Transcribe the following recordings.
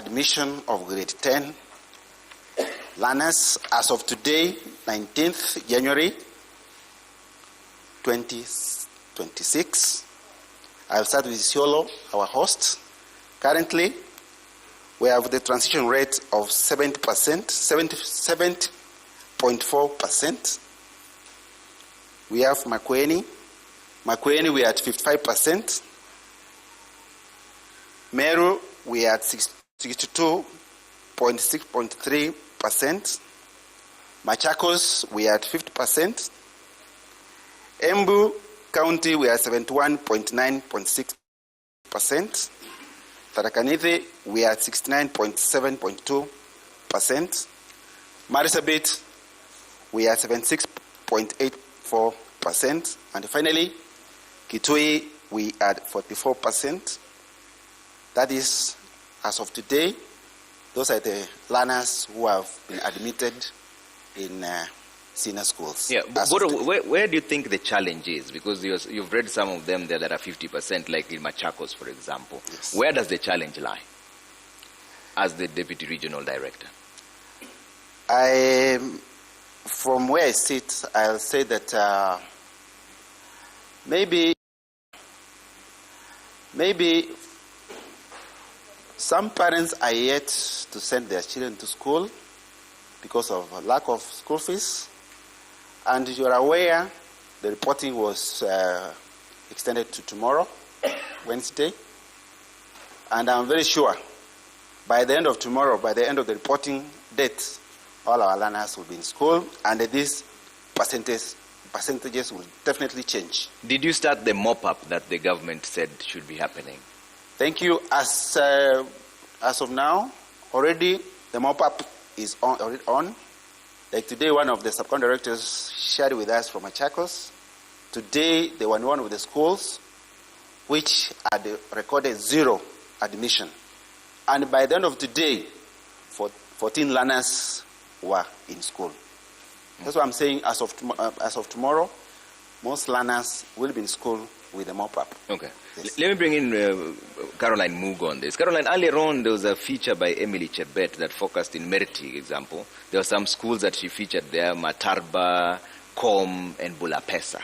admission of grade 10 learners as of today, 19th January 2026. I'll start with Isiolo, our host. Currently, we have the transition rate of 70%, 70.4%. We have Makueni, we are at 55%. Meru, we are at 62.6.3%. Machakos, we are at 50%. Embu County, we are 71.9.6%. Tarakanithe, we are at 69.7.2%. Marsabit, we are 76.84%. And finally, Kitui, we are at 44%. That is, as of today, those are the learners who have been admitted in senior schools. Yeah, but where do you think the challenge is? Because you've read some of them there that are 50%, like in Machakos, for example. Yes. Where does the challenge lie as the Deputy Regional Director? From where I sit, I'll say that maybe some parents are yet to send their children to school because of lack of school fees. And you are aware the reporting was extended to tomorrow, Wednesday. And I'm very sure by the end of tomorrow, by the end of the reporting date, all our learners will be in school, and these percentages will definitely change. Did you start the mop-up that the government said should be happening? Thank you. As of now, already the mop-up is already on. Like today, one of the sub-county directors shared with us from Machakos. Today, they were one with the schools, which had recorded 0 admission. And by the end of today, 14 learners were in school. That's what I'm saying. As of tomorrow, most learners will be in school with the mop-up. Okay. Yes. Let me bring in Caroline Mugo on this. Caroline, earlier on there was a feature by Emily Chebet that focused in Meriti, example. There were some schools that she featured there, Matarba, Com, and Bulapesa.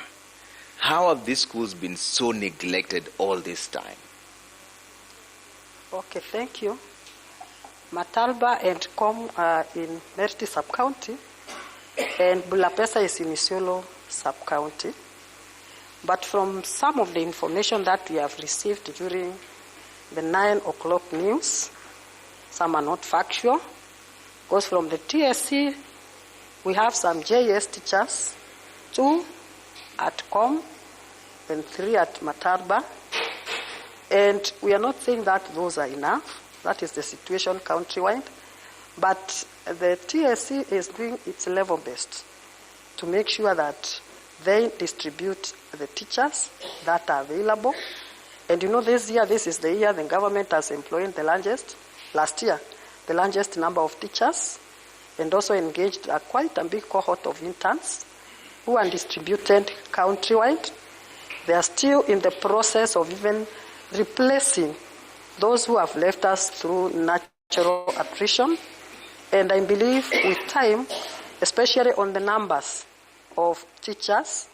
How have these schools been so neglected all this time? Okay, thank you. Matalba and Com are in Meriti sub-county, and Bulapesa is in Isiolo sub-county. But from some of the information that we have received during the 9 o'clock news, some are not factual. Because from the TSC, we have some JS teachers, 2 at Com and 3 at Matarba. And we are not saying that those are enough. That is the situation countrywide. But the TSC is doing its level best to make sure that they distribute the teachers that are available. And you know, this year, this is the year the government has employed the largest, last year, the largest number of teachers, and also engaged quite a big cohort of interns who are distributed countrywide. They are still in the process of even replacing those who have left us through natural attrition. And I believe with time, especially on the numbers of teachers,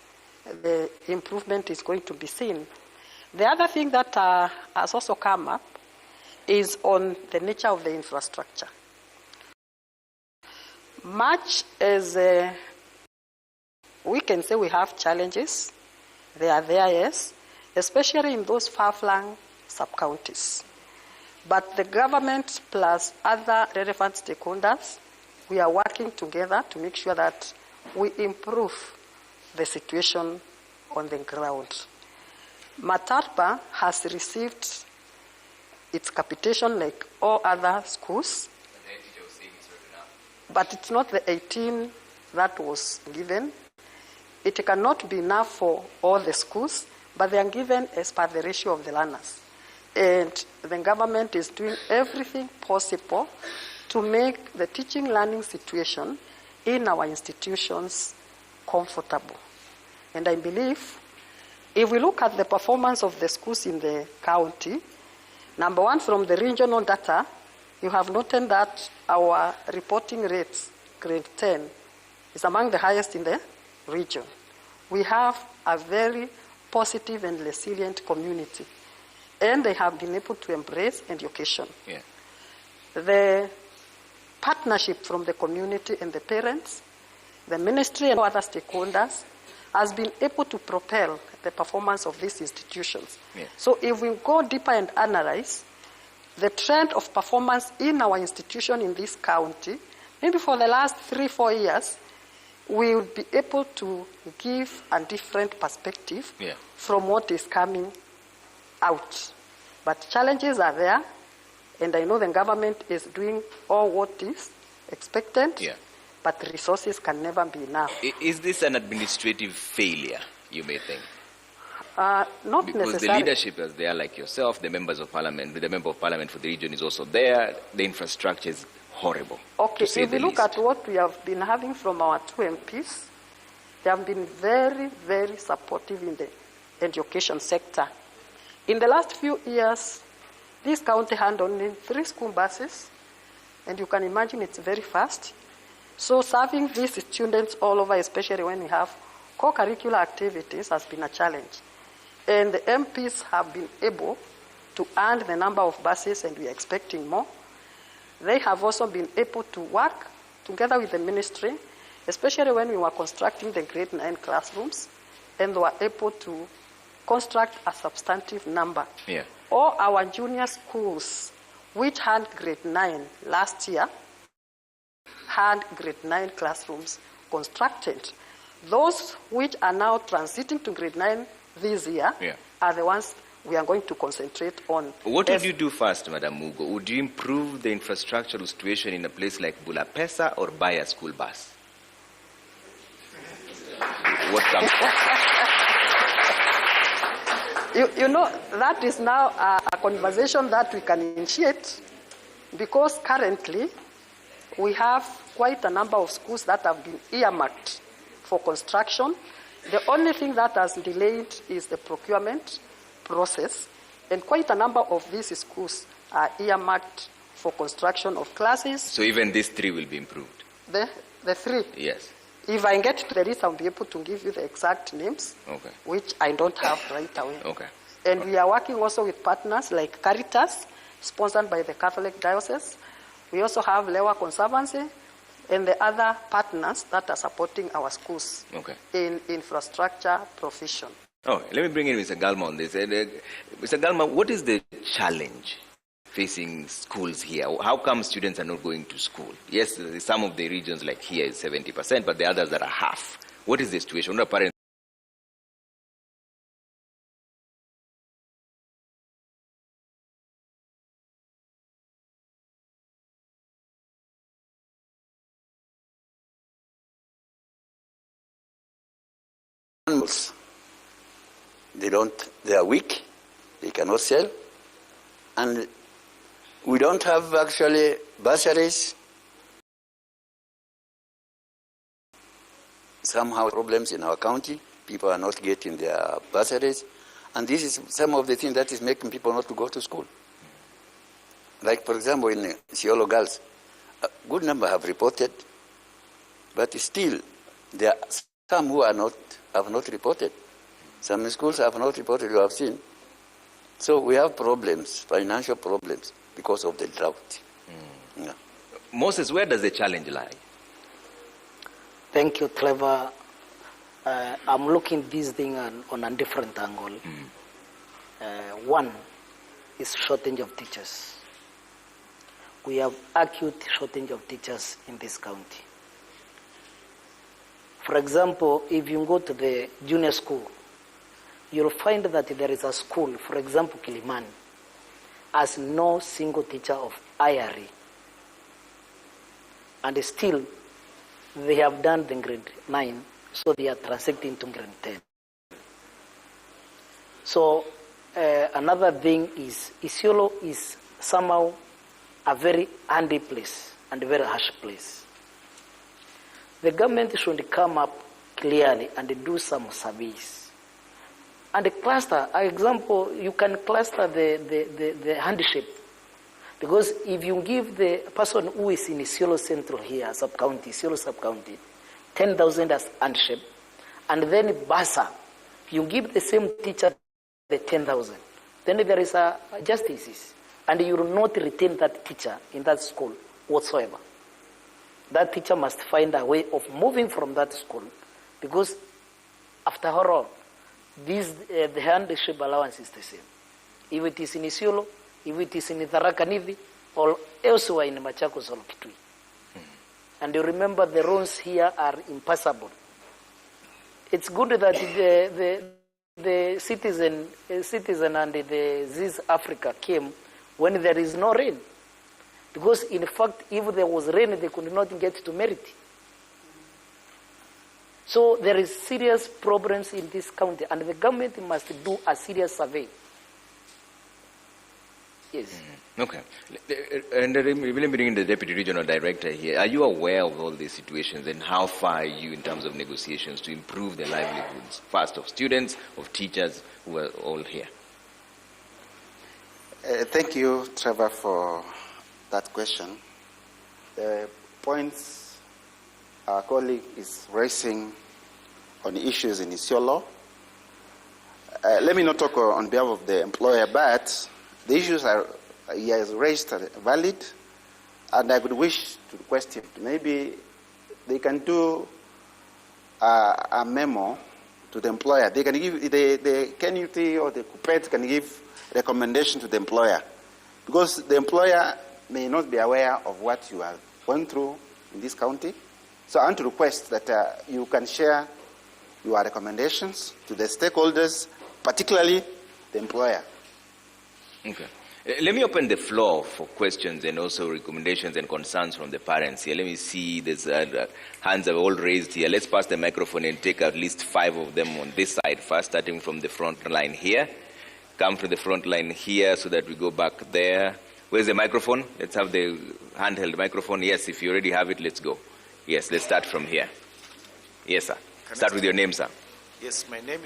the improvement is going to be seen. The other thing that has also come up is on the nature of the infrastructure. Much as we can say we have challenges, they are there, yes, especially in those far-flung sub-counties. But the government plus other relevant stakeholders, we are working together to make sure that we improve the situation on the ground. Matarba has received its capitation like all other schools, but it's not the 18 that was given. It cannot be enough for all the schools, but they are given as per the ratio of the learners. And the government is doing everything possible to make the teaching learning situation in our institutions comfortable. And I believe if we look at the performance of the schools in the county, number one, from the regional data, you have noted that our reporting rates, grade 10, is among the highest in the region. We have a very positive and resilient community, and they have been able to embrace education. Yeah. The partnership from the community and the parents, the ministry and other stakeholders has been able to propel the performance of these institutions. Yeah. So if we go deeper and analyze the trend of performance in our institution in this county, maybe for the last 3-4 years, we will be able to give a different perspective from what is coming out. But challenges are there, and I know the government is doing all what is expected, but resources can never be enough. Is this an administrative failure, you may think? Not because necessarily. The leadership is there, like yourself, the members of parliament, the member of parliament for the region is also there. The infrastructure is horrible. Okay, if we look at what we have been having from our 2 MPs, they have been very, very supportive in the education sector. In the last few years, this county had only 3 school buses, and you can imagine it's very fast. So serving these students all over, especially when we have co-curricular activities, has been a challenge. And the MPs have been able to earn the number of buses, and we are expecting more. They have also been able to work together with the ministry, especially when we were constructing the grade 9 classrooms, and they were able to construct a substantive number. All our junior schools, which had grade 9 last year, had grade 9 classrooms constructed. Those which are now transiting to grade 9 this year are the ones we are going to concentrate on. What would you do first, Madam Mugo? Would you improve the infrastructural situation in a place like Bulapesa or buy a school bus? What comes first? You know, that is now a conversation that we can initiate, because currently we have quite a number of schools that have been earmarked for construction. The only thing that has delayed is the procurement process, and quite a number of these schools are earmarked for construction of classes. So even these 3 will be improved? The 3? Yes. If I get to the list, I'll be able to give you the exact names, which I don't have right away. And we are working also with partners like Caritas, sponsored by the Catholic Diocese. We also have Lewa Conservancy and the other partners that are supporting our schools in infrastructure provision. Let me bring in Mr. Galma on this. Mr. Galma, what is the challenge facing schools here? How come students are not going to school? Yes, some of the regions like here is 70%, but the others that are half. What is the situation? What are parents? They are weak, they cannot sell, and we don't have actually bursaries. Somehow problems in our county, people are not getting their bursaries, and this is some of the things that is making people not to go to school. Like, for example, in Siolo Girls, a good number have reported, but still there are some who have not reported. Some schools have not reported, you have seen. So we have problems, financial problems, because of the drought. Moses, where does the challenge lie? Thank you, Trevor. I'm looking this thing on a different angle. One is shortage of teachers. We have acute shortage of teachers in this county. For example, if you go to the junior school, you'll find that there is a school, for example, Kilimani, has no single teacher of IRE. And still, they have done the grade 9, so they are transiting to grade 10. So, another thing is, Isiolo is somehow a very handy place and a very harsh place. The government should come up clearly and do some surveys. And the cluster, example, you can cluster the handship. Because if you give the person who is in Isiolo Central here, sub-county, Isiolo sub-county, 10,000 as handship, and then Basa, you give the same teacher the 10,000, then there is a justice, and you will not retain that teacher in that school whatsoever. That teacher must find a way of moving from that school, because after all, the handship allowance is the same. If it is in Isiolo, if it is in Tharaka Nithi, or elsewhere in Machakos or Kitui. And you remember the roads here are impassable. It's good that the citizen and the Ziz Africa came when there is no rain. Because in fact, if there was rain, they could not get to Meriti. So there is serious problems in this county, and the government must do a serious survey. Yes. Okay. And let me bring the Deputy Regional Director here. Are you aware of all these situations, and how far are you in terms of negotiations to improve the livelihoods, first of students, of teachers who are all here? Thank you, Trevor, for that question. The points our colleague is raising on issues in Isiolo. Let me not talk on behalf of the employer, but the issues he has raised are valid, and I would wish to request him, maybe they can do a memo to the employer. They can give, the KNUT or the CUPET can give recommendation to the employer, because the employer may not be aware of what you are going through in this county. So I want to request that you can share your recommendations to the stakeholders, particularly the employer. Okay. Let me open the floor for questions and also recommendations and concerns from the parents here. Let me see, there's hands are all raised here. Let's pass the microphone and take at least 5 of them on this side first, starting from the front line here. Come to the front line here so that we go back there. Where's the microphone? Let's have the handheld microphone. Yes, if you already have it, let's go. Yes, let's start from here. Yes, sir. Start with your name, sir. Yes, my name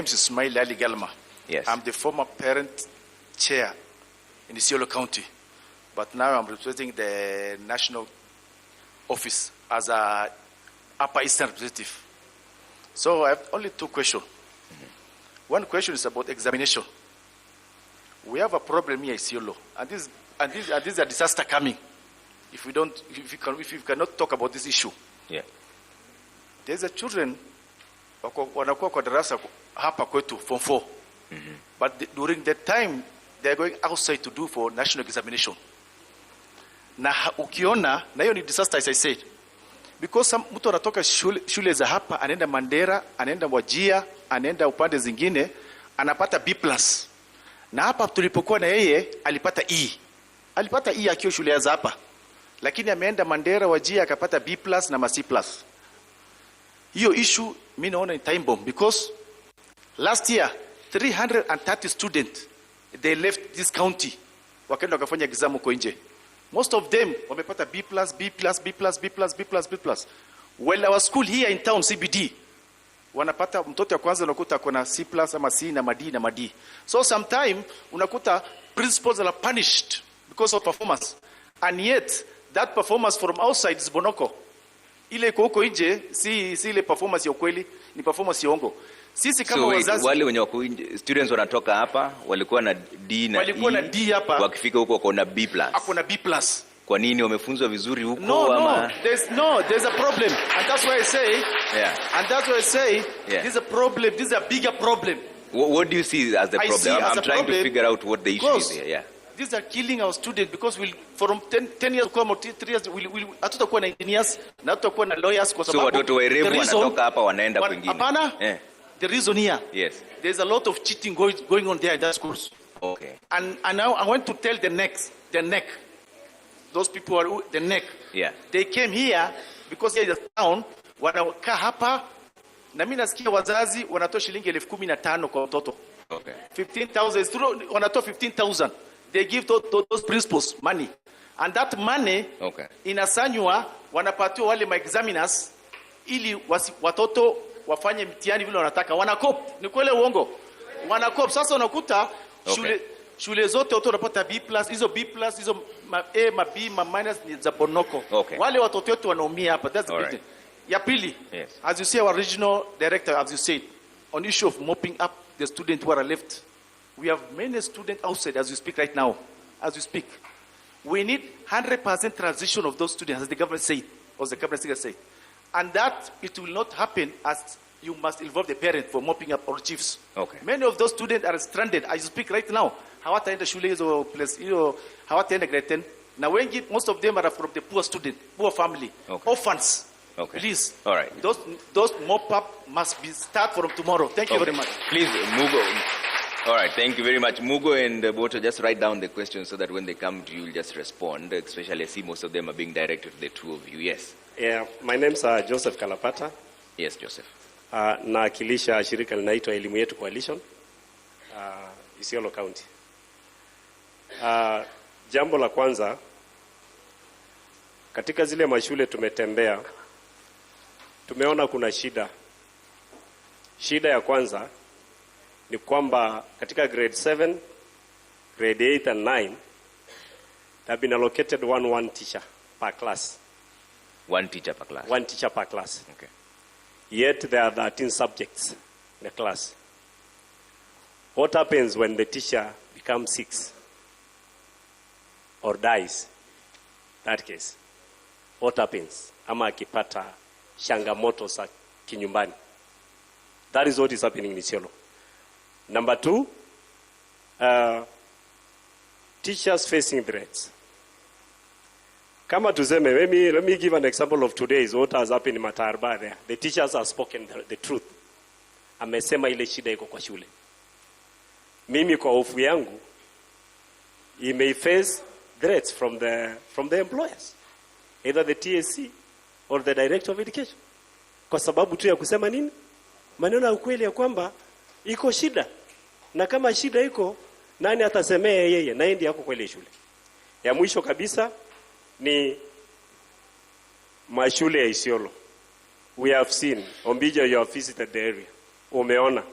is Ismail Ali Galma. Yes. I'm the former parent chair in Isiolo County, but now I'm representing the national office as a Upper Eastern representative. So I have only 2 questions. One question is about examination. We have a problem here in Isiolo, and this is a disaster coming if you cannot talk about this issue. Yeah. There's a children wanakuwa kwa darasa hapa kwetu form 4. But during that time they're going outside to do for national examination. Na ukiona na hiyo ni disaster, as I said, because mtu anatoka shule za hapa anaenda Mandera, anaenda Wajia, anaenda upande zingine, anapata B+. Na hapa tulipokuwa na yeye alipata E akiwa shule za hapa, lakini ameenda Mandera, Wajia akapata B+ na C+. Hiyo issue mimi naona ni time bomb, because last year 330 students they left this county wakaenda wakafanya exam huko nje. Most of them wamepata B+. Well, our school here in town CBD wanapata mtoto wa kwanza unakuta kuna C+ ama C na D. So sometime unakuta principals are punished because of performance, and yet that performance from outside is bonoko. Ile iko huko nje si ile performance ya ukweli, ni performance ya uongo. Sisi kama wazazi, wale wenye wako students wanatoka hapa walikuwa na D na E hapa, wakifika huko wako na B+. Ako na B+. Kwa nini wamefunzwa vizuri huko? No, there's a problem, and that's why I say, yeah. This is a problem. This is a bigger problem. What do you see as the problem? I'm trying to figure out what the issue is here. Yeah. These are killing our students, because from 10 years to 3 years hatutakuwa na engineers na hatutakuwa na lawyers, kwa sababu so watoto werevu wanatoka hapa wanaenda kwingine. Hapana. Yeah. The reason here, yes, there's a lot of cheating going on there in that schools. Okay. And now I want to tell the neck. Those people are the neck. Yeah. They came here because here is a town, wanakaa hapa, na mimi nasikia wazazi wanatoa shilingi 15,000 kwa mtoto. Okay. 15,000, wanatoa 15,000. They give those principals money. And that money, okay, inasanywa, wanapatiwa wale examiners ili watoto wafanye mtihani vile wanataka. Wanakop, ni kweli uongo? Wanakop. Sasa unakuta shule zote watu wanapata B+, hizo ma A, ma B, ma minus ni za Bonoko. Okay. Wale watoto wetu wanaumia hapa. That's the All big right. thing. Ya pili, Yes. as you see, our regional director, as you said, on issue of mopping up the students who are left, we have many students outside as we speak right now. As we speak, we need 100% transition of those students, as the government said, or the cabinet secretary said, and that it will not happen as you must involve the parent for mopping up or chiefs. Okay. Many of those students are stranded as you speak right now. Hawataenda shule hizo place hiyo, hawataenda grade 10. Na wengi, most of them are from the poor student, poor family, Okay. orphans. Okay. Please. All right. Those mop up must be start from tomorrow. Thank you Okay. very much. Please, Mugo. All right, thank you very much. Mugo and Boto, just write down the questions so that when they come to you, you'll just respond. Especially, I see most of them are being directed to the two of you. Yes. Yeah, my name's Joseph Kalapata. Yes, Joseph. Nawakilisha shirika linaitwa Elimu Yetu Coalition, Isiolo County. Jambo la kwanza, katika zile mashule tumetembea, tumeona kuna shida. Shida ya kwanza ni kwamba katika grade 7, grade 8 and 9, they have been allocated one teacher per class. One teacher per class. One teacher per class. Okay. Yet there are 13 subjects in the class. What happens when the teacher becomes sick or dies? That case, what happens? Ama akipata changamoto za kinyumbani. That is what is happening in Isiolo. Number 2, teachers facing threats. Kama tuseme, let me give an example of today's what has happened in Matarba there. The teachers have spoken the truth. Amesema ile shida iko kwa shule. Mimi kwa hofu yangu, he may face threats from the employers, either the TSC or the Director of Education. Kwa sababu tu ya kusema nini? Maneno ya ukweli ya kwamba iko shida. Na kama shida iko, nani atasemea yeye? Na ndiye yako kwa ile shule. Ya mwisho kabisa ni mashule ya Isiolo. We have seen, Ombija, you have visited the area. Umeona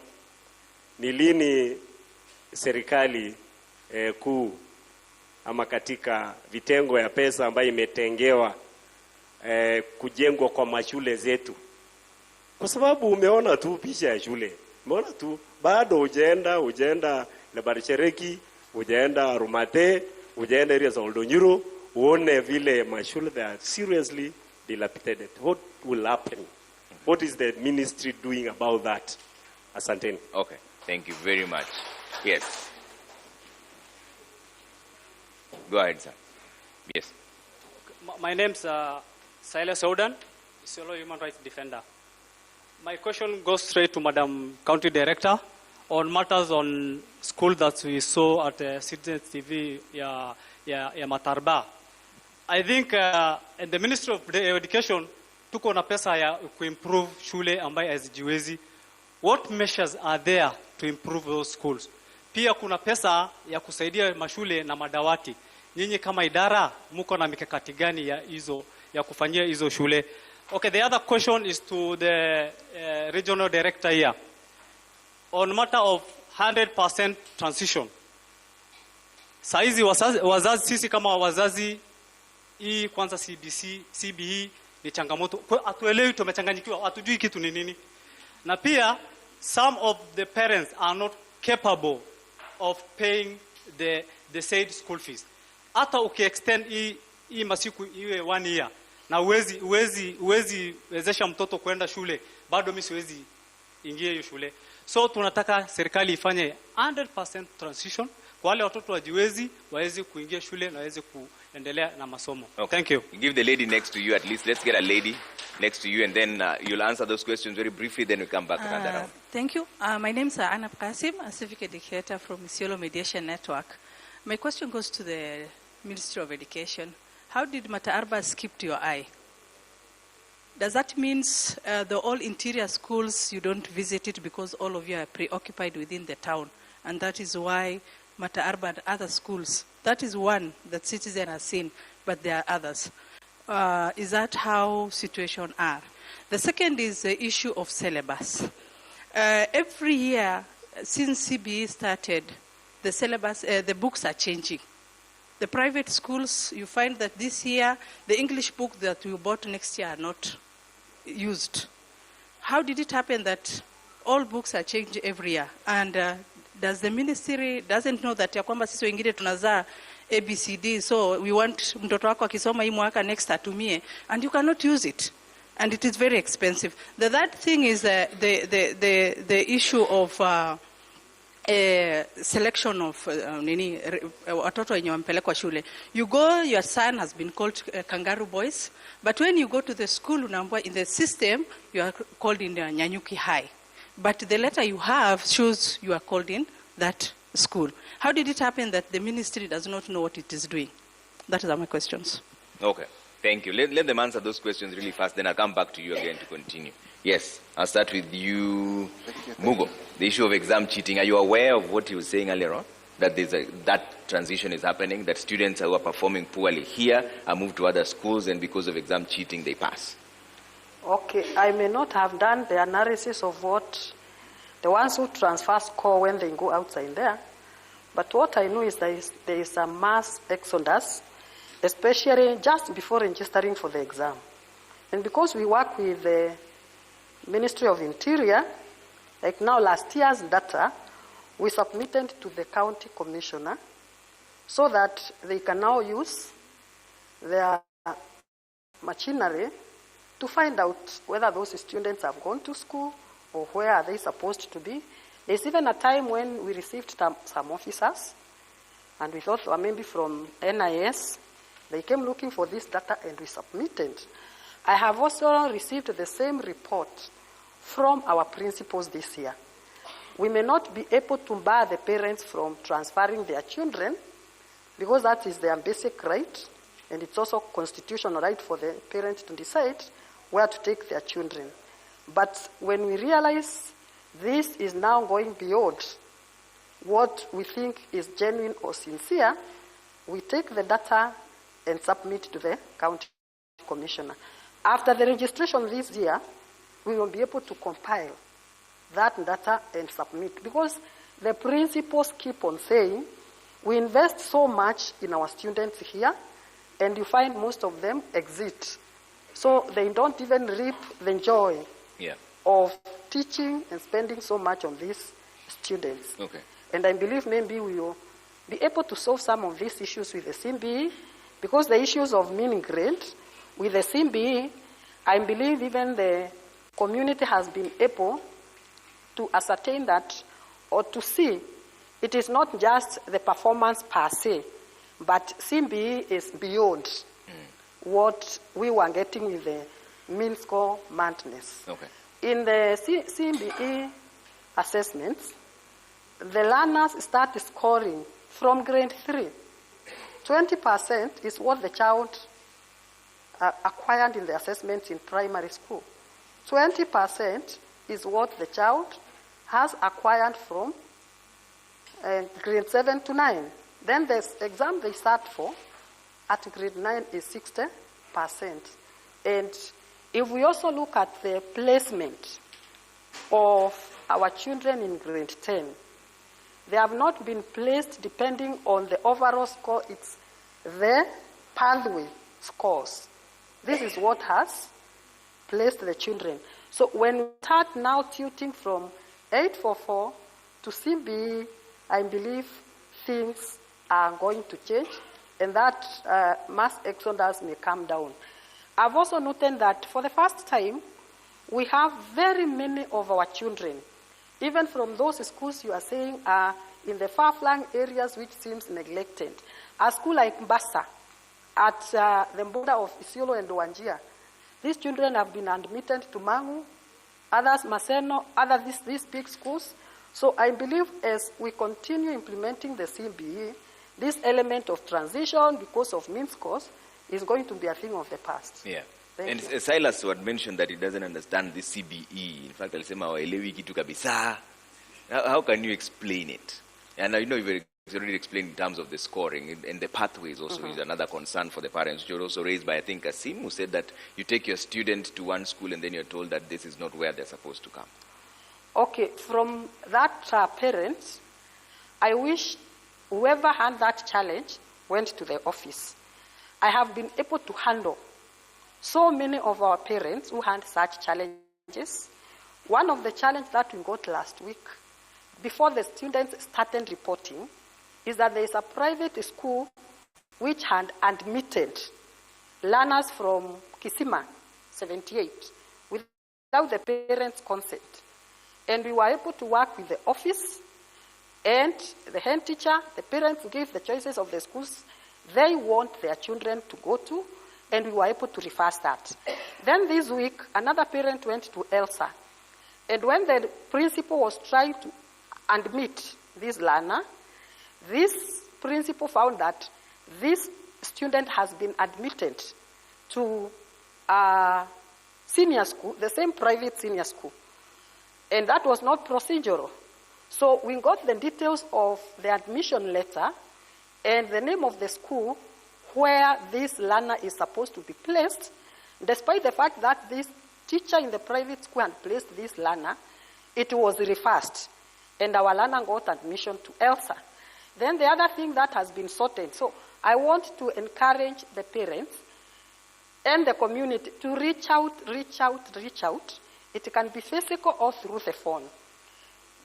ni lini serikali kuu ama katika vitengo ya pesa ambayo imetengewa kujengwa kwa mashule zetu. Kwa sababu umeona tu picha ya shule. Umeona tu bado hujaenda Lebarchereki, hujaenda Rumate, hujaenda area za Oldonyiro, uone vile mashule they are seriously dilapidated. What will happen? What is the ministry doing about that? Asanteni. Okay, thank you very much. Yes. Go ahead, sir. Yes. My name's Silas Oudan, Isiolo Human Rights Defender. My question goes straight to Madam County Director on matters on school that we saw at Citizen TV, Matarba. I think in the Ministry of Education, tuko na pesa ya kuimprove shule ambayo hazijiwezi. What measures are there to improve those schools? Pia kuna pesa ya kusaidia mashule na madawati. Nyinyi kama idara, muko na mikakati gani ya kufanyia hizo shule? Okay, the other question is to the regional director here. On matter of 100% transition. Saizi wazazi, sisi kama wazazi, hii kwanza CBE ni changamoto. Hatuelewi, tumechanganyikiwa, hatujui kitu ni nini. Na pia some of the parents are not capable of paying the said school fees. Hata ukiextend hii masiku iwe 1 year na uwezi wezesha mtoto kwenda shule, bado mimi siwezi ingia hiyo shule. So tunataka serikali ifanye 100% transition kwa wale watoto wajiwezi waweze kuingia shule na waweze kuendelea na masomo. Okay. Thank you. Give the lady next to you at least. Let's get a lady next to you and then you'll answer those questions very briefly, then we come back another round. Thank you. My name is Anab Qasim, a civic educator from Isiolo Mediation Network. My question goes to the Ministry of Education. How did Mataarba skip to your eye? Does that mean the all interior schools, you don't visit it because all of you are preoccupied within the town? And that is why Mataarba and other schools, that is one that citizens are seen, but there are others. Is that how situations are? The second is the issue of syllabus. Every year since CBE started, the syllabus, the books are changing. The private schools, you find that this year, the English book that we bought next year are not used. How did it happen that all books are changed every year? And does the ministry doesn't know that ya kwamba sisi wengine tunazaa ABCD, so we want mtoto wako akisoma hii mwaka next atumie, and you cannot use it. And it is very expensive. The third thing is the issue of selection of watoto wenye wampelekwa shule. You go, your son has been called kangaroo boys, but when you go to the school, unaambiwa in the system, you are called in Nyanyuki High. But the letter you have shows you are called in that school. How did it happen that the ministry does not know what it is doing? That are my questions. Okay, thank you. Let them answer those questions really fast, then I'll come back to you again to continue. Yes, I'll start with you, Mugo. The issue of exam cheating, are you aware of what you were saying earlier on? That that transition is happening, that students who are performing poorly here are moved to other schools, and because of exam cheating, they pass. Okay, I may not have done the analysis of what the ones who transfer score when they go outside there, but what I know is there is a mass exodus, especially just before registering for the exam. And because we work with the Ministry of Interior, like now last year's data, we submitted to the county commissioner so that they can now use their machinery to find out whether those students have gone to school or where are they supposed to be. There's even a time when we received some officers, and we thought maybe from NIS, they came looking for this data and we submitted. I have also received the same report from our principals this year. We may not be able to bar the parents from transferring their children because that is their basic right, and it's also constitutional right for the parents to decide where to take their children. But when we realize this is now going beyond what we think is genuine or sincere, we take the data and submit to the county commissioner. After the registration this year, we will be able to compile that data and submit, because the principals keep on saying we invest so much in our students here, and you find most of them exit. So they don't even reap the joy of teaching and spending so much on these students. Okay. And I believe maybe we will be able to solve some of these issues with the CMBE, because the issues of meaning grade with the CMBE, I believe even the community has been able to ascertain that, or to see it is not just the performance per se, but CMBE is beyond what we were getting with the mean score madness. Okay. In the CMBE assessments, the learners start scoring from grade 3. 20% is what the child acquired in the assessments in primary school. 20% is what the child has acquired from grade 7 to 9. Then the exam they start for at grade 9 is 60%. And if we also look at the placement of our children in grade 10, they have not been placed depending on the overall score, it's the pathway scores. This is what has placed the children. So when we start now tilting from 844 to CBE, I believe things are going to change, and that mass exodus may come down. I've also noted that for the first time, we have very many of our children, even from those schools you are saying are in the far-flung areas which seems neglected. A school like Mbasa, at the border of Isiolo and Wanjia, these children have been admitted to Mangu, others Maseno, others these big schools. So I believe as we continue implementing the CBE, this element of transition because of mean scores is going to be a thing of the past. Yeah. Thank you. Silas had mentioned that he doesn't understand the CBE. In fact, alisema hawaelewi kitu kabisa. How can you explain it? And I know you've already explained in terms of the scoring, and the pathways also is another concern for the parents, which was also raised by, I think, Kasim, who said that you take your student to one school and then you're told that this is not where they're supposed to come. Okay, from that parents, I wish whoever had that challenge went to the office, I have been able to handle so many of our parents who had such challenges. One of the challenges that we got last week, before the students started reporting, is that there is a private school which had admitted learners from Kisima 78 without the parents' consent. And we were able to work with the office and the head teacher. The parents gave the choices of the schools they want their children to go to, and we were able to reverse that. Then this week, another parent went to ELSA. And when the principal was trying to admit this learner, this principal found that this student has been admitted to a senior school, the same private senior school. And that was not procedural. So we got the details of the admission letter and the name of the school where this learner is supposed to be placed, despite the fact that this teacher in the private school had placed this learner, it was reversed. And our learner got admission to ELSA. Then the other thing that has been sorted, so I want to encourage the parents and the community to reach out. It can be physical or through the phone.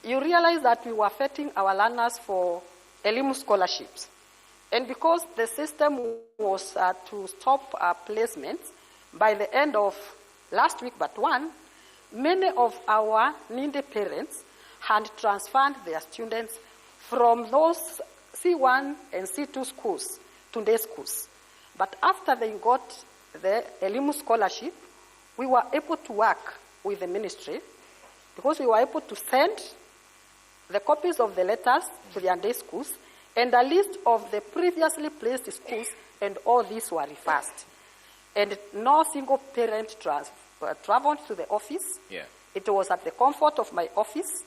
You realize that we were vetting our learners for elimu scholarships. And because the system was to stop placements by the end of last week but one, many of our needy parents had transferred their students from those C1 and C2 schools to day schools. But after they got the elimu scholarship, we were able to work with the ministry because we were able to send the copies of the letters to their day schools and a list of the previously placed schools, and all these were reversed. And no single parent traveled to the office. Yeah. It was at the comfort of my office,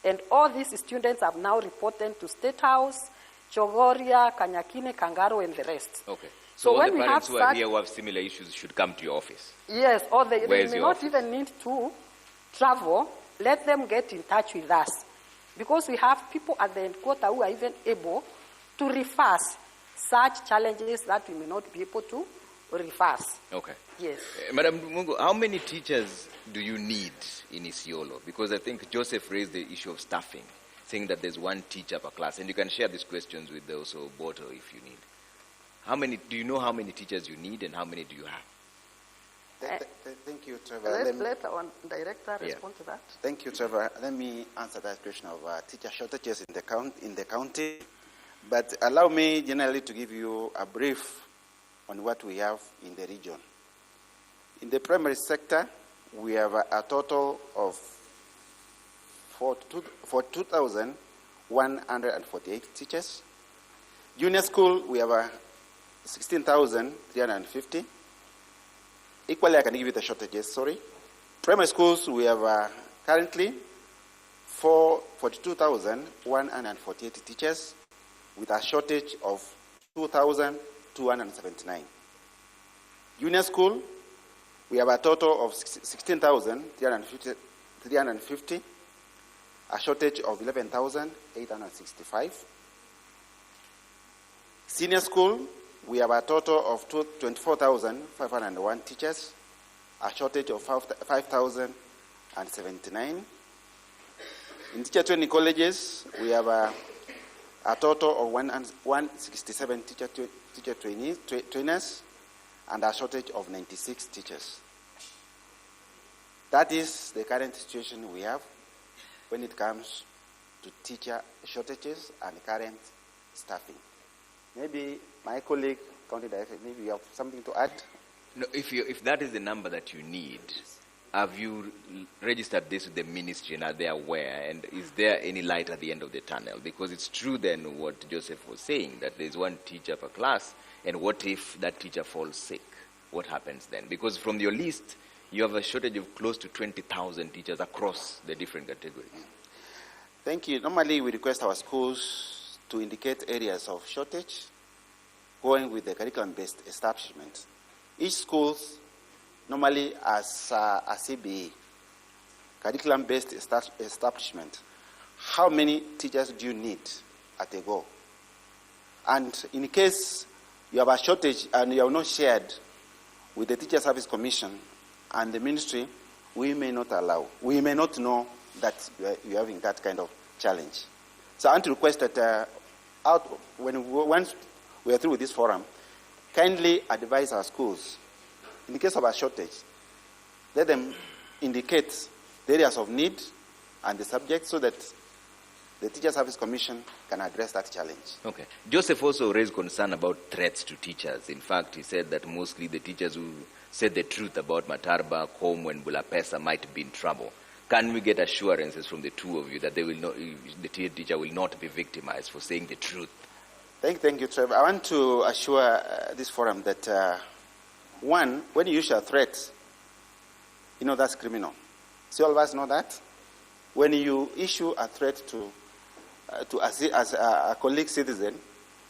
and all these students have now reported to State House, Chogoria, Kanyakine, Kangaro, and the rest. Okay. So all when the we parents have who are here who have similar issues should come to your office. Yes, or they may not office? even need to travel. Let them get in touch with us. Because we have people at the headquarters who are even able to reverse such challenges that we may not be able to reverse. Okay. Yes. Madam Mungo, how many teachers do you need in Isiolo? Because I think Joseph raised the issue of staffing, saying that there's one teacher per class. And you can share these questions with those who Boto if you need. Do you know how many teachers you need and how many do you have? Thank you, Trevor. Let our director respond to that. Thank you, Trevor. Let me answer that question of teacher shortages in the county. But allow me generally to give you a brief on what we have in the region. In the primary sector, we have a total of 2,148 teachers. Junior school, we have 16,350. Equally, I can give you the shortages, sorry. Primary schools, we have currently 42,148 teachers with a shortage of 2,279. Junior school, we have a total of 16,350, a shortage of 11,865. Senior school, we have a total of 24,501 teachers, a shortage of 5,079. In teacher training colleges, we have a total of 167 teacher trainers, and a shortage of 96 teachers. That is the current situation we have when it comes to teacher shortages and current staffing. Maybe my colleague, County Director, maybe you have something to add? No, if that is the number that you need, have you registered this with the ministry and are they aware? And is there any light at the end of the tunnel? Because it's true then what Joseph was saying, that there's one teacher per class, and what if that teacher falls sick? What happens then? Because from your list, you have a shortage of close to 20,000 teachers across the different categories. Thank you. Normally, we request our schools to indicate areas of shortage, going with the curriculum-based establishment. Each school normally has a CBE, curriculum-based establishment. How many teachers do you need at a go? And in case you have a shortage and you have not shared with the Teacher Service Commission and the ministry, we may not allow. We may not know that you're having that kind of challenge. So I want to request that once we are through with this forum, kindly advise our schools, in the case of a shortage, let them indicate the areas of need and the subject so that the Teacher Service Commission can address that challenge. Okay. Joseph also raised concern about threats to teachers. In fact, he said that mostly the teachers who said the truth about Matarba, Como, and Bulapesa might be in trouble. Can we get assurances from the two of you that they will not, the teacher will not be victimized for saying the truth? Thank you, Trevor. I want to assure this forum that, one, when you issue a threat, you know that's criminal. So all of us know that. When you issue a threat to as a colleague citizen,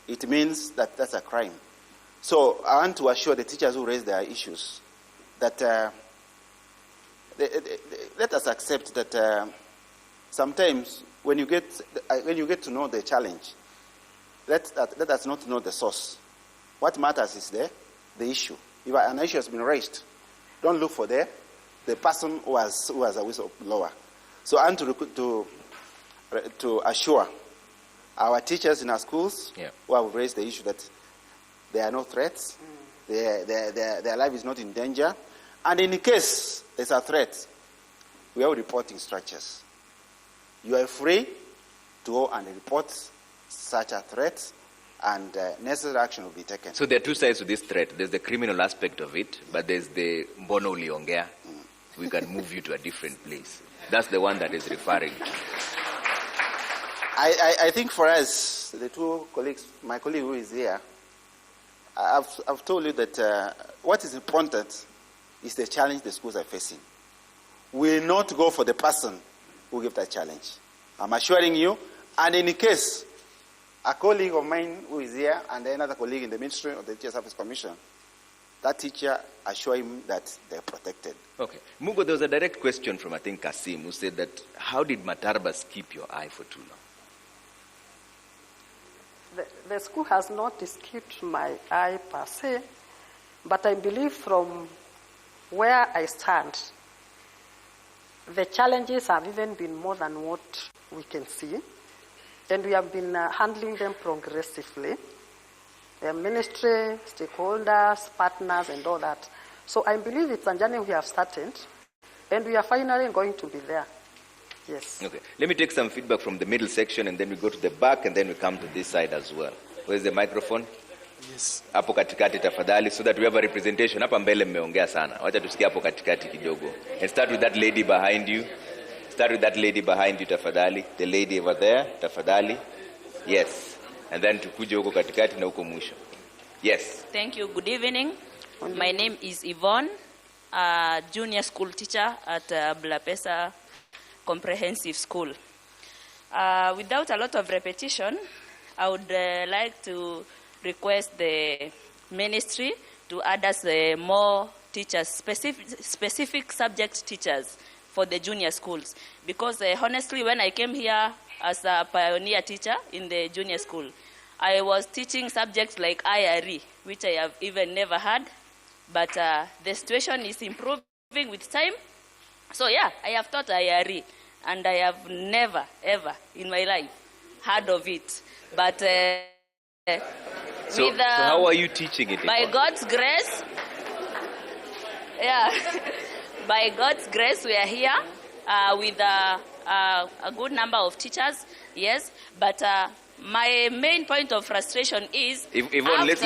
it means that that's a crime. So I want to assure the teachers who raise their issues that let us accept that sometimes when you get to know the challenge, let us not know the source. What matters is the issue. If an issue has been raised, don't look for the person who has a whistleblower. So I want to assure our teachers in our schools who have raised the issue that there are no threats, their life is not in danger, and in case there's a threat, we have reporting structures. You are free to go and report such a threat, and necessary action will be taken. So there are two sides to this threat. There's the criminal aspect of it, but there's the Bono Liongea. We can move you to a different place. That's the one that is referring to. I think for us, the two colleagues, my colleague who is here, I've told you that what is important is the challenge the schools are facing. We will not go for the person who gave that challenge. I'm assuring you, and in case a colleague of mine who is here and another colleague in the Ministry of the Teacher Service Commission, that teacher, assure him that they're protected. Okay. Mugo, there was a direct question from, I think, Kasim, who said that, how did Matarbas keep your eye for too long? The school has not skipped my eye per se, but I believe from where I stand, the challenges have even been more than what we can see, and we have been handling them progressively. The ministry, stakeholders, partners, and all that. So I believe it's a journey we have started, and we are finally going to be there. Yes. Okay. Let me take some feedback from the middle section, and then we go to the back, and then we come to this side as well. Where's the microphone? Yes. Hapo katikati tafadhali, so that we have a representation. Hapa mbele mmeongea sana. Wacha tusikie hapo katikati kidogo. And start with that lady behind you. Start with that lady behind you tafadhali. The lady over there, tafadhali. Yes. And then tukuje huko katikati na huko mwisho. Yes. Thank you. Good evening. My name is Yvonne, a junior school teacher at Bulapesa Comprehensive School. Without a lot of repetition, I would like to request the ministry to add us more teachers, specific subject teachers for the junior schools. Because honestly, when I came here as a pioneer teacher in the junior school, I was teaching subjects like IRE, which I have even never had. But the situation is improving with time. So yeah, I have taught IRE, and I have never, ever in my life heard of it. But so how are you teaching it? By God's grace, yeah, by God's grace, we are here with a good number of teachers, yes, but my main point of frustration is Yvonne, let's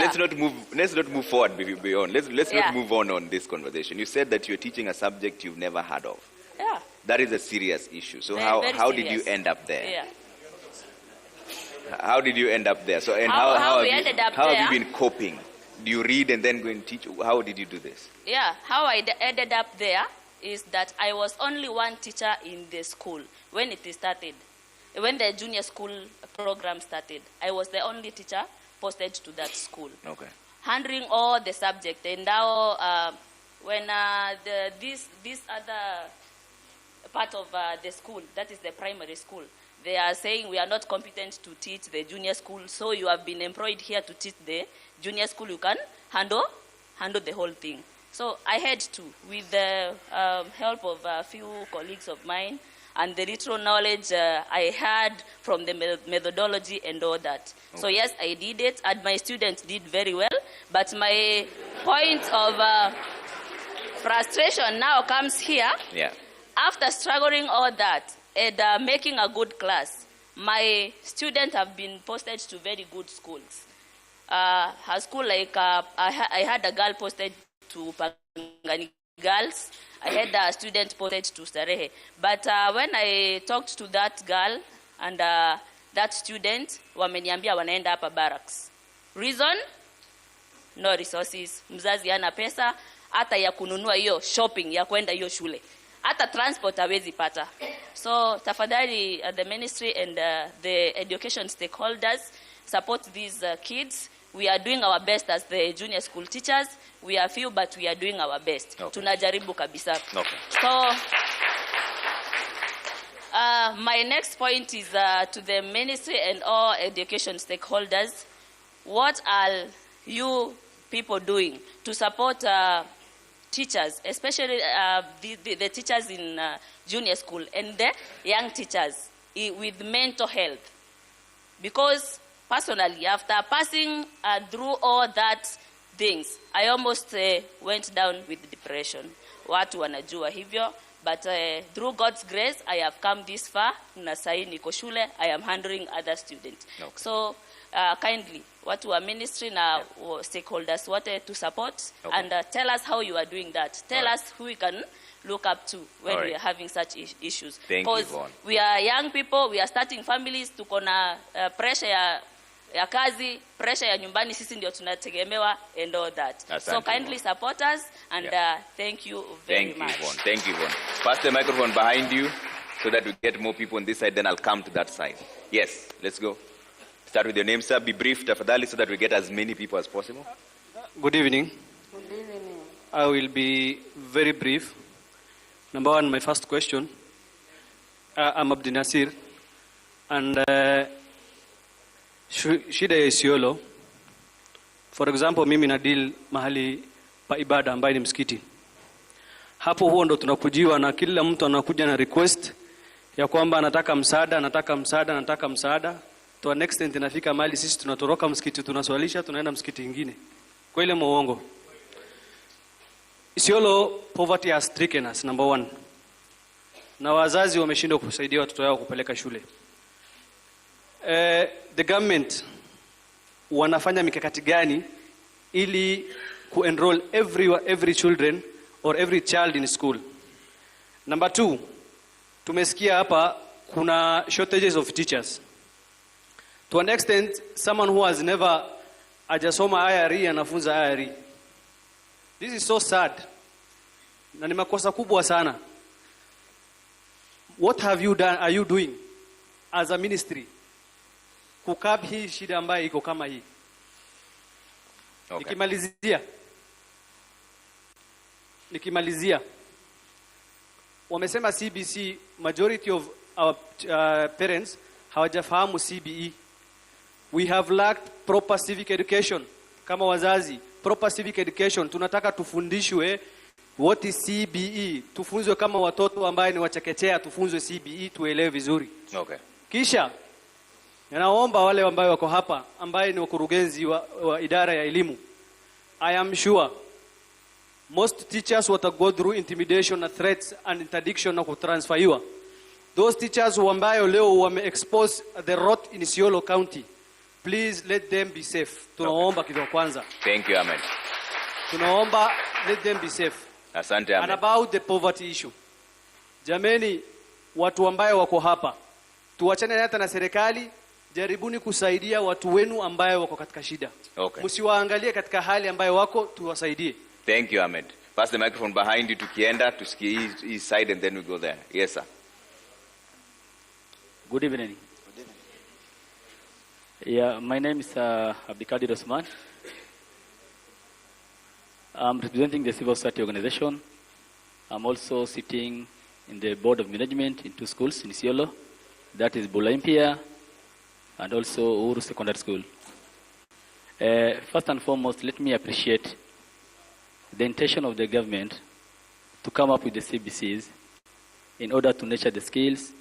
not move forward beyond. Let's not move on this conversation. You said that you're teaching a subject you've never heard of. Yeah. That is a serious issue. So Very how did you serious. end up there? Yeah. How did you end up there? So and How how we have ended up how there? have you been coping? Do you read and then go and teach? How did you do this? Yeah, how I ended up there is that I was only one teacher in the school when it started. When the junior school program started, I was the only teacher posted to that school. Okay. Handling all the subject. And now when this other part of the school, that is the primary school, they are saying we are not competent to teach the junior school, so you have been employed here to teach the junior school, you can handle the whole thing. So I had to, with the help of a few colleagues of mine and the little knowledge I had from the methodology and all that. Okay. So yes, I did it, and my students did very well. But my point of frustration now comes here. Yeah. After struggling all that and making a good class, my students have been posted to very good schools. Her school, like I had a girl posted to Pangani Girls. I had a student posted to Starehe. But when I talked to that girl and that student, wameniambia wanaenda hapa barracks. Reason? No resources. Mzazi hana pesa hata ya kununua hiyo shopping ya kwenda hiyo shule. Hata transport hawezi pata. So tafadhali the ministry and the education stakeholders support these kids. We are doing our best as the junior school teachers. We are few, but we are doing our best. Okay. Tunajaribu kabisa. Okay. So, my next point is to the ministry and all education stakeholders. What are you people doing to support teachers, especially the teachers in junior school and the young teachers with mental health? Because personally, after passing through all that things, I almost went down with depression. Watu wanajua hivyo, but through God's grace, I have come this far. Na sahi niko shule, I am handling other students. Okay. So kindly, watu wa ministry na stakeholders wote to support. Okay. And tell us how you are doing that. Tell us who we can look up to when we are having such issues. Because we are young people, we are starting families, tuko na pressure ya kazi, pressure ya nyumbani, sisi ndio tunategemewa and all that. So kindly support us and thank you very much. Thank you, Yvonne. Pass the microphone behind you so that we get more people on this side, then I'll come to that side. Yes, let's go. Start with your name, sir. Be brief, tafadhali, so that we get as many people as possible. Good evening. Good evening. I will be very brief. Number one, my first question. I'm Abdi Nasir, and shida ya Isiolo. For example, mimi na deal mahali pa ibada ambaye ni msikiti. Hapo huo ndo tunakujiwa na kila mtu anakuja na request ya kwamba anataka msaada. To an extent inafika mahali sisi tunatoroka msikiti, tunaswalisha, tunaenda msikiti mwingine. Kwa ile muongo. Isiolo poverty has stricken us, number one. Na wazazi wameshindwa kusaidia watoto wao kupeleka shule. The government wanafanya mikakati gani ili ku-enroll every children or every child in school? Number two, tumesikia hapa kuna shortages of teachers. To an extent, someone who has never ajasoma IRE anafunza IRE. This is so sad. Na ni makosa kubwa sana. What have you done, are you doing as a ministry kukab hii shida ambayo iko kama hii? Okay. Nikimalizia. Wamesema CBC, majority of our parents hawajafahamu CBE. We have lacked proper civic education. Kama wazazi, proper civic education. Tunataka tufundishwe what is CBE. Tufunzwe kama watoto ambaye ni wachekechea, tufunzwe CBE tuelewe vizuri. Okay. Kisha ninaomba wale ambao wako hapa ambaye ni wakurugenzi wa idara ya elimu. I am sure most teachers will go through intimidation and threats and interdiction na kutransferiwa. Those teachers ambayo leo wame-expose the rot in Isiolo County, please let them be safe. Tunaomba kitu kwanza. Thank you, Ahmed. Tunaomba let them be safe. Asante, Ahmed. And about the poverty issue. Jameni, watu ambayo wako hapa, tuachane hata na serikali, jaribuni kusaidia watu wenu ambayo wako katika shida. Okay. Msiwaangalie katika hali ambayo wako, tuwasaidie. Thank you, Ahmed. Pass the microphone behind you to Kienda, to his side, and then we go there. Yes, sir. Good evening. Yeah, my name is Abdikadir Osman. I'm representing the civil society organization. I'm also sitting in the board of management in 2 schools in Isiolo, that is Bulaimpia, and also Uhuru Secondary School. First and foremost, let me appreciate the intention of the government to come up with the CBCs in order to nurture the skills,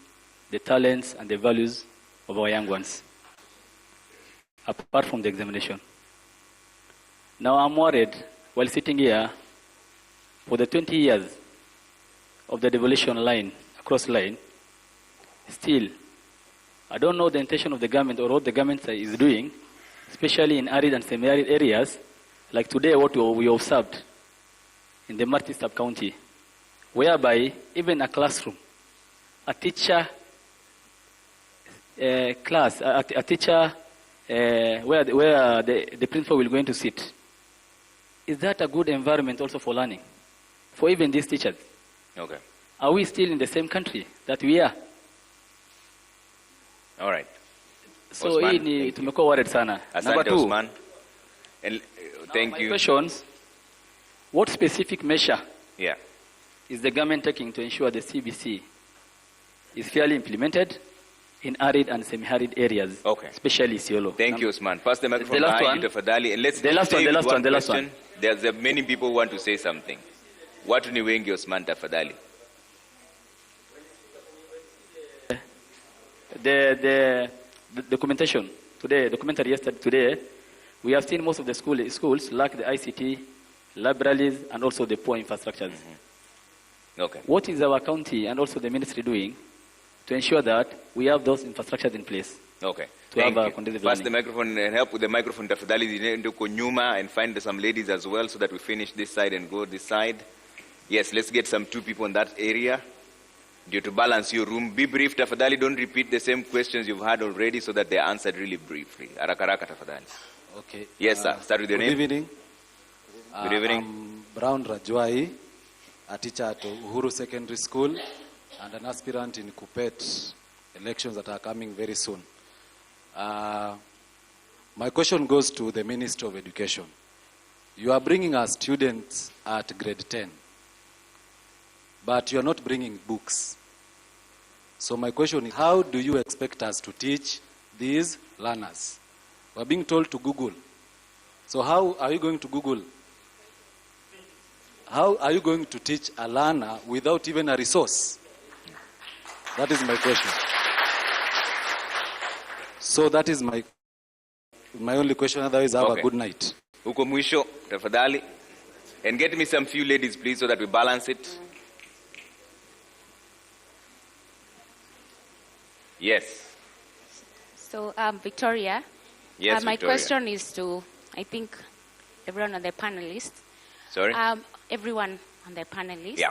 the talents, and the values of our young ones, apart from the examination. Now I'm worried, while sitting here, for the 20 years of the devolution line, across line, still, I don't know the intention of the government or what the government is doing, especially in arid and semi-arid areas, like today what we observed in the Marti sub-county, whereby even a classroom, a teacher class, a teacher where the principal will going to sit, is that a good environment also for learning, for even these teachers? Okay. Are we still in the same country that we are? All right. So hii ni tumekuwa worried sana. Number two, Osman. And, thank you. Questions. What specific measure Yeah. is the government taking to ensure the CBC is fairly implemented in arid and semi-arid areas, Okay. especially Isiolo? Thank you, Osman. Pass the microphone The last behind one. you to Fadhali. And let's The last stay one, the with last one, the last question. one. There's many people who want to say something. Watu ni wengi, Osman, tafadhali. The documentation today, documentary yesterday, today, we have seen most of the schools lack the ICT, libraries, and also the poor infrastructures. Okay. What is our county and also the ministry doing to ensure that we have those infrastructures in place? Okay. To Thank have a you. conducive Pass learning. the microphone and help with the microphone, tafadhali. Niende huko nyuma and find some ladies as well so that we finish this side and go this side. Yes, let's get some two people in that area. Due to balance your room, be brief, tafadhali. Don't repeat the same questions you've had already so that they're answered really briefly. Haraka tafadhali. Okay. Yes, sir. Start with your name. Good evening. Good evening. I'm Brown Rajwai, a teacher at Uhuru Secondary School and an aspirant in Kupet elections that are coming very soon. My question goes to the Minister of Education. You are bringing us students at grade 10, but you are not bringing books. So my question is, how do you expect us to teach these learners? We are being told to Google. So how are you going to Google? How are you going to teach a learner without even a resource? That is my question. So that is my only question. Otherwise, have a good night. Huko mwisho, tafadhali. And get me some few ladies, please, so that we balance it. Yes. So, Victoria. Yes, my Victoria. question is to, I think, everyone on the panelists. Sorry? Everyone on the panelists. Yeah.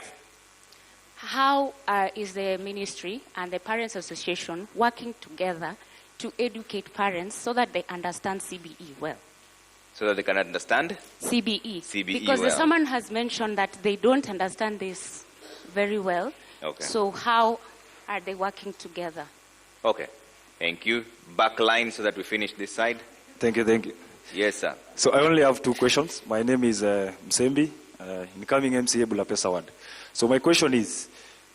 How is the ministry and the Parents Association working together to educate parents so that they understand CBE well? So that they can understand? CBE. CBE Because well. someone has mentioned that they don't understand this very well. Okay. So how are they working together? Okay. Thank you. Back line so that we finish this side. Thank you. Yes, sir. So I only have two questions. My name is Msembi, incoming MCA Bulapesa Ward. So my question is,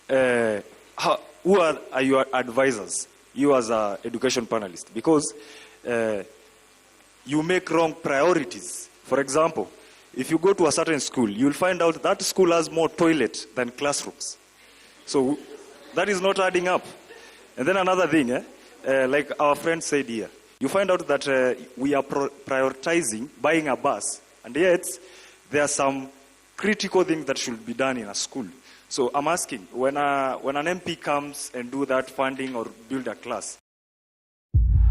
who are your advisors, you as an education panelist? Because you make wrong priorities. For example, if you go to a certain school, you'll find out that school has more toilets than classrooms. So that is not adding up. And then another thing, like our friend said here, you find out that we are prioritizing buying a bus, and yet there are some critical things that should be done in a school. So I'm asking, when an MP comes and do that funding or build a class.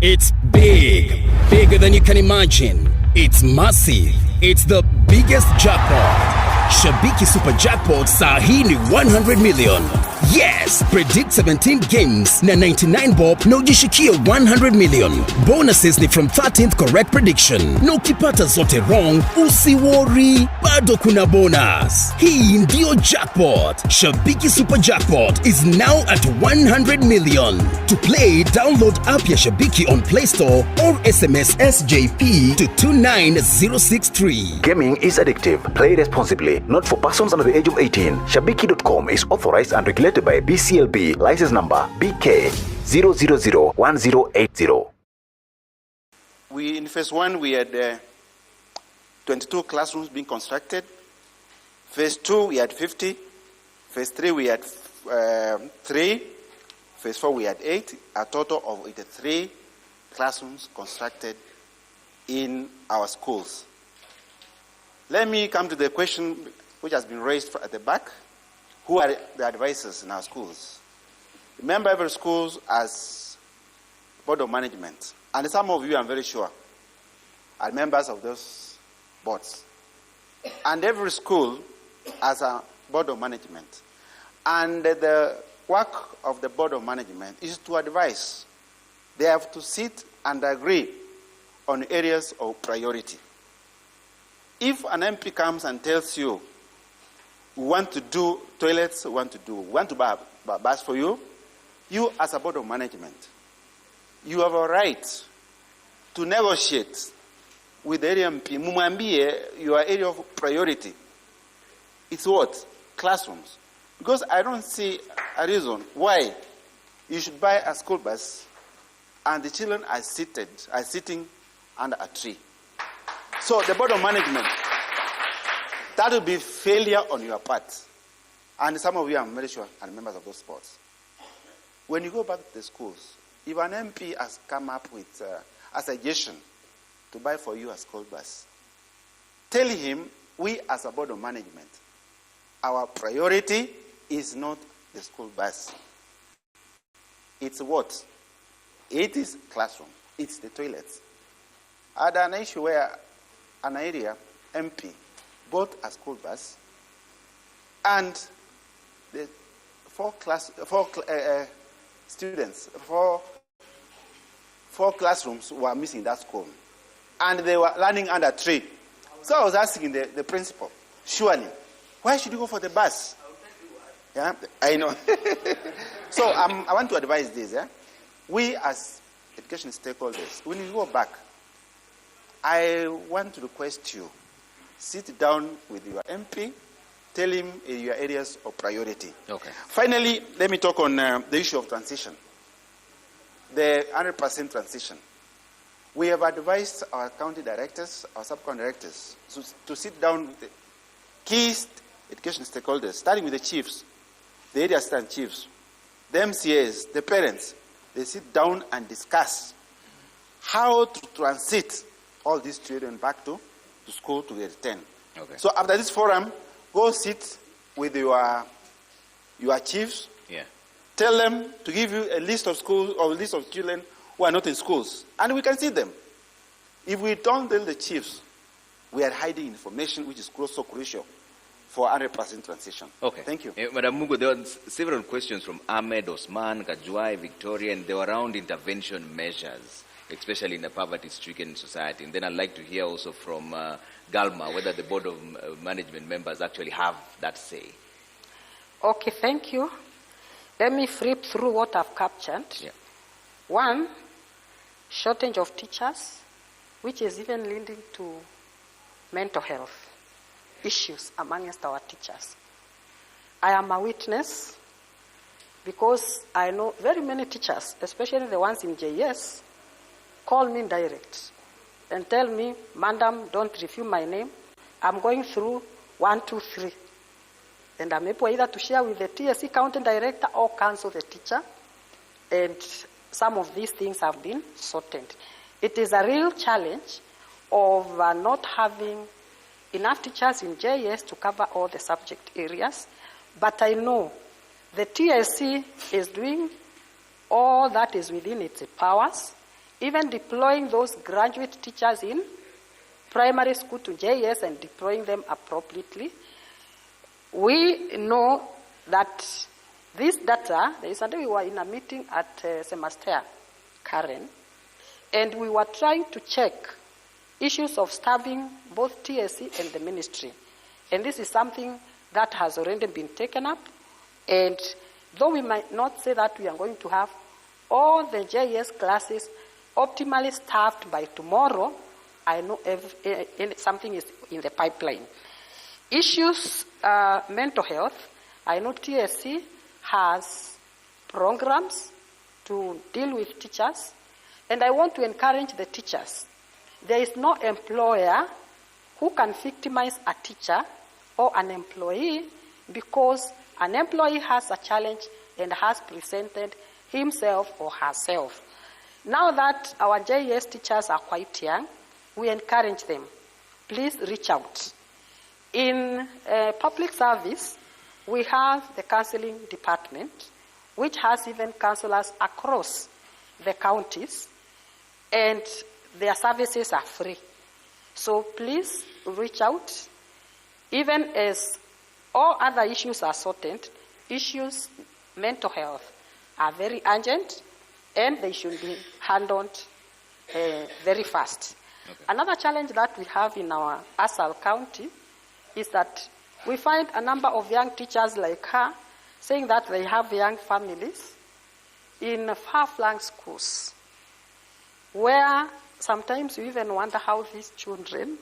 It's big, bigger than you can imagine. It's massive. It's the biggest jackpot. Shabiki Super Jackpot sahi ni 100 million. Yes, predict 17 games na 99 bob na ujishikie 100 million. Bonuses ni from 13th correct prediction. Na ukipata zote wrong, usiwori, bado kuna bonus. Hii ndio jackpot. Shabiki Super Jackpot is now at 100 million. To play, download app ya Shabiki on Play Store or SMS SJP to 29063. Gaming is addictive. Play responsibly. Not for persons under the age of 18. Shabiki.com is authorized and regulated by BCLB license number BK 0001080. In phase 1, we had 22 classrooms being constructed. Phase 2, we had 50. Phase 3, we had 3. Phase 4, we had 8. A total of 83 classrooms constructed in our schools. Let me come to the question which has been raised at the back. Who are the advisors in our schools? Remember, every school has board of management. And some of you, I'm very sure, are members of those boards. And every school has a board of management. And the work of the board of management is to advise. They have to sit and agree on areas of priority. If an MP comes and tells you, we want to do toilets, we want to buy a bus for you, you as a board of management, you have a right to negotiate with the area MP. Mumwambie your area of priority. It's what? Classrooms. Because I don't see a reason why you should buy a school bus and the children are sitting under a tree. So the board of management, that will be failure on your part. And some of you, I'm very sure, are members of those boards. When you go back to the schools, if an MP has come up with a suggestion to buy for you a school bus, tell him, we as a board of management, our priority is not the school bus. It's what? It is classroom. It's the toilets. I had an issue where an area MP bought a school bus, and the four classrooms were missing that school, and they were learning under a tree. So I was asking the principal, surely, why should you go for the bus? Yeah, I know. So I want to advise this. Yeah? We as education stakeholders, when you go back, I want to request you, sit down with your MP, tell him your areas of priority. Okay. Finally, let me talk on the issue of transition, the 100% transition. We have advised our county directors, our sub-county directors, to sit down with the key education stakeholders, starting with the chiefs, the area assistant chiefs, the MCAs, the parents. They sit down and discuss how to transit all these children back to school to grade 10. Okay. So after this forum, go sit with your chiefs. Yeah. Tell them to give you a list of schools or a list of children who are not in schools, and we can see them. If we don't tell the chiefs, we are hiding information which is so crucial for 100% transition. Okay. Thank you. Madam Mugo, there were several questions from Ahmed, Osman, Kajwai, Victoria, and they were around intervention measures, especially in a poverty-stricken society. And then I'd like to hear also from Galma whether the board of management members actually have that say. Okay, thank you. Let me flip through what I've captured. Yeah. One, shortage of teachers, which is even leading to mental health issues amongst our teachers. I am a witness because I know very many teachers, especially the ones in JS, call me direct and tell me, Madam, don't review my name. I'm going through 1, 2, 3. And I'm able either to share with the TSC county director or counsel the teacher. And some of these things have been sorted. It is a real challenge of not having enough teachers in JS to cover all the subject areas. But I know the TSC is doing all that is within its powers, even deploying those graduate teachers in primary school to JS and deploying them appropriately. We know that this data, there is a day we were in a meeting at Semester, Karen, and we were trying to check issues of staffing both TSC and the ministry. And this is something that has already been taken up. And though we might not say that we are going to have all the JS classes optimally staffed by tomorrow, I know something is in the pipeline. Issues, mental health, I know TSC has programs to deal with teachers, and I want to encourage the teachers. There is no employer who can victimize a teacher or an employee because an employee has a challenge and has presented himself or herself. Now that our JES teachers are quite young, we encourage them. Please reach out. In public service, we have the counseling department, which has even counselors across the counties, and their services are free. So please reach out. Even as all other issues are sorted, issues mental health are very urgent, and they should be handled very fast. Okay. Another challenge that we have in our Asal County is that we find a number of young teachers like her saying that they have young families in far-flung schools, where sometimes you even wonder how these children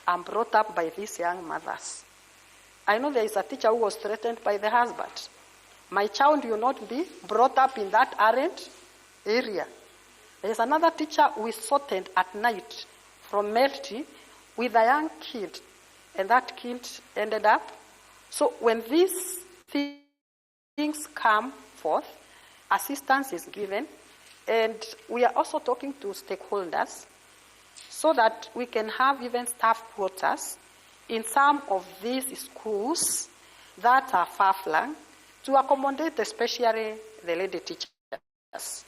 are brought up by these young mothers. I know there is a teacher who was threatened by the husband. My child will not be brought up in that arid area. There is another teacher who is sorted at night from Merti with a young kid, and that kid ended up. So when these things come forth, assistance is given, and we are also talking to stakeholders so that we can have even staff quotas in some of these schools that are far-flung to accommodate especially the lady teachers.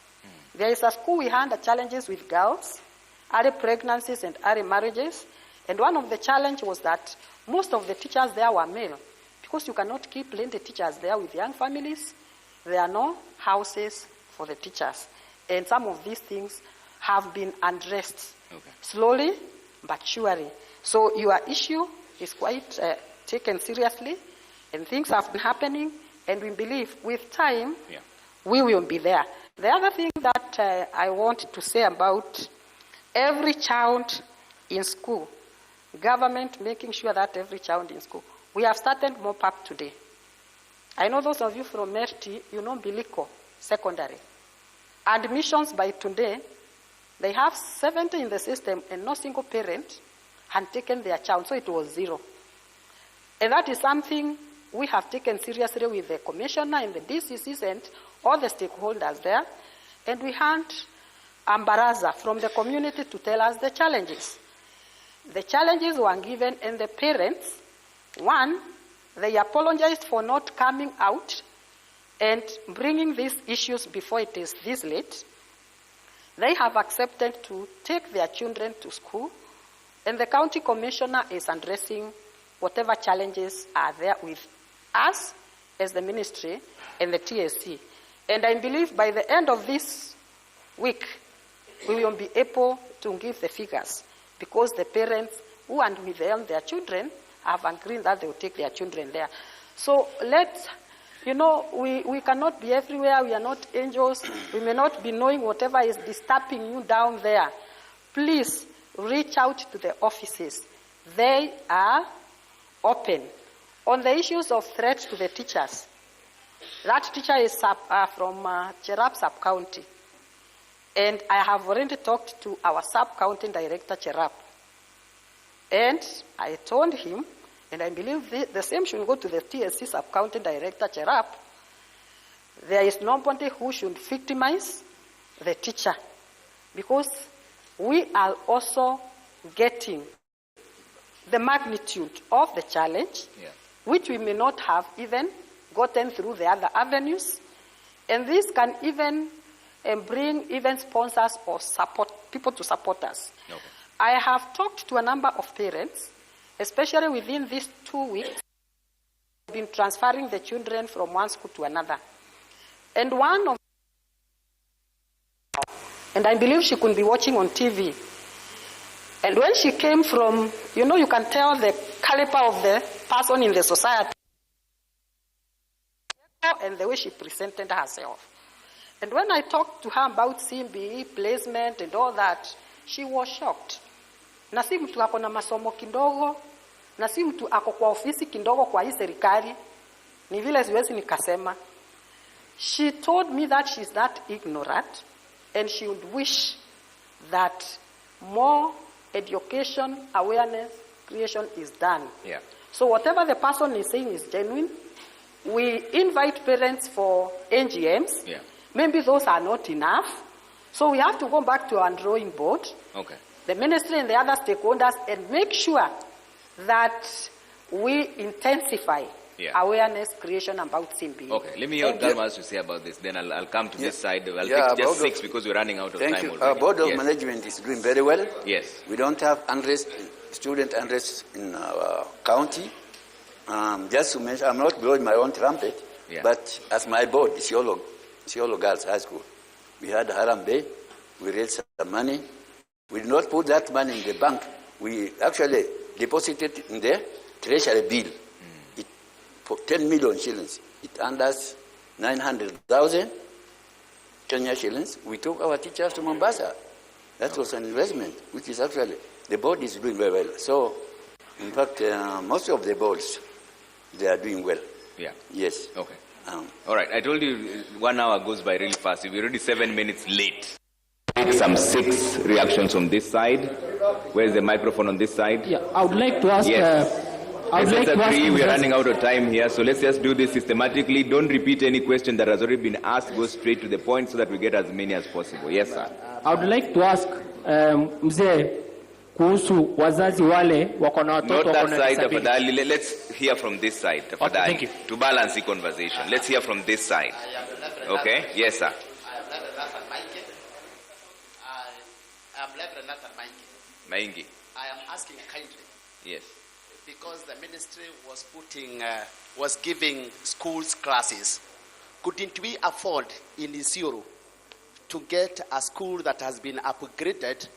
There is a school we had challenges with girls, early pregnancies and early marriages, and one of the challenges was that most of the teachers there were male, because you cannot keep lady teachers there with young families. There are no houses for the teachers, and some of these things have been addressed slowly but surely. So your issue is quite taken seriously, and things have been happening, and we believe with time we will be there. The other thing that I want to say about every child in school, government making sure that every child in school, we have started mop-up today. I know those of you from Merti, you know Biliko Secondary. Admissions by today, they have 70 in the system, and no single parent had taken their child, so it was 0. And that is something we have taken seriously with the commissioner and the DCCs and all the stakeholders there. And we had Ambaraza from the community to tell us the challenges. The challenges were given, and the parents, one, they apologized for not coming out and bringing these issues before it is this late. They have accepted to take their children to school, and the county commissioner is addressing whatever challenges are there with us as the ministry and the TSC. And I believe by the end of this week, we will be able to give the figures, because the parents who and with them their children have agreed that they will take their children there. So we cannot be everywhere. We are not angels. We may not be knowing whatever is disturbing you down there. Please reach out to the offices. They are open. On the issues of threat to the teachers, that teacher is from Cherab sub-county. And I have already talked to our sub-county director, Cherab. And I told him, and I believe the same should go to the TSC sub-county director, Cherab. There is nobody who should victimize the teacher, because we are also getting the magnitude of the challenge, which we may not have even gotten through the other avenues. And this can even bring even sponsors or people to support us. Okay. I have talked to a number of parents, especially within these 2 weeks, been transferring the children from one school to another. And and I believe she could be watching on TV. And when she came from, you can tell the caliber of the person in the society and the way she presented herself. And when I talked to her about CBE placement and all that, she was shocked. Na si mtu ako na masomo kidogo, na si mtu ako kwa ofisi kidogo kwa hii serikali, ni vile siwezi nikasema. She told me that she's not ignorant, and she would wish that more education, awareness, creation is done. Yeah. So whatever the person is saying is genuine. We invite parents for NGMs. Yeah. Maybe those are not enough. So we have to go back to our drawing board, Okay. the ministry and the other stakeholders, and make sure that we intensify awareness creation about CBE. Okay, let me hear what Dharma has to say about this. Then I'll come to this side. I'll take just 6 because we're running out of time already. Our board of management is doing very well. Yes. We don't have unrest, student unrest in our county. Just to mention, I'm not blowing my own trumpet, but as my board, Isiolo Girls High School, we had Harambe, we raised some money. We did not put that money in the bank. We actually deposited in the treasury bill. For 10 million shillings. It earned us 900,000 Kenya shillings. We took our teachers to Mombasa. That was an investment, which is actually, the board is doing very well. So, in fact, most of the boards, they are doing well. Yeah. Yes. Okay. All right. I told you 1 hour goes by really fast. We're already 7 minutes late. Take some 6 reactions from this side. Where's the microphone on this side? Yeah, I would like to ask... Yes. We're running out of time here, so let's just do this systematically. Don't repeat any question that has already been asked. Go straight to the point so that we get as many as possible. Yes, sir. I would like to ask mzee kuhusu wazazi wale wako na watoto Not that side, tafadhali. Let's hear from this side, tafadhali. Okay, thank you. To balance the conversation. Let's hear from this side. Okay? Yes, sir. I'm Renata Maingi. I am asking kindly. Yes. Because the ministry was giving schools classes, couldn't we afford in Isiolo to get a school that has been upgraded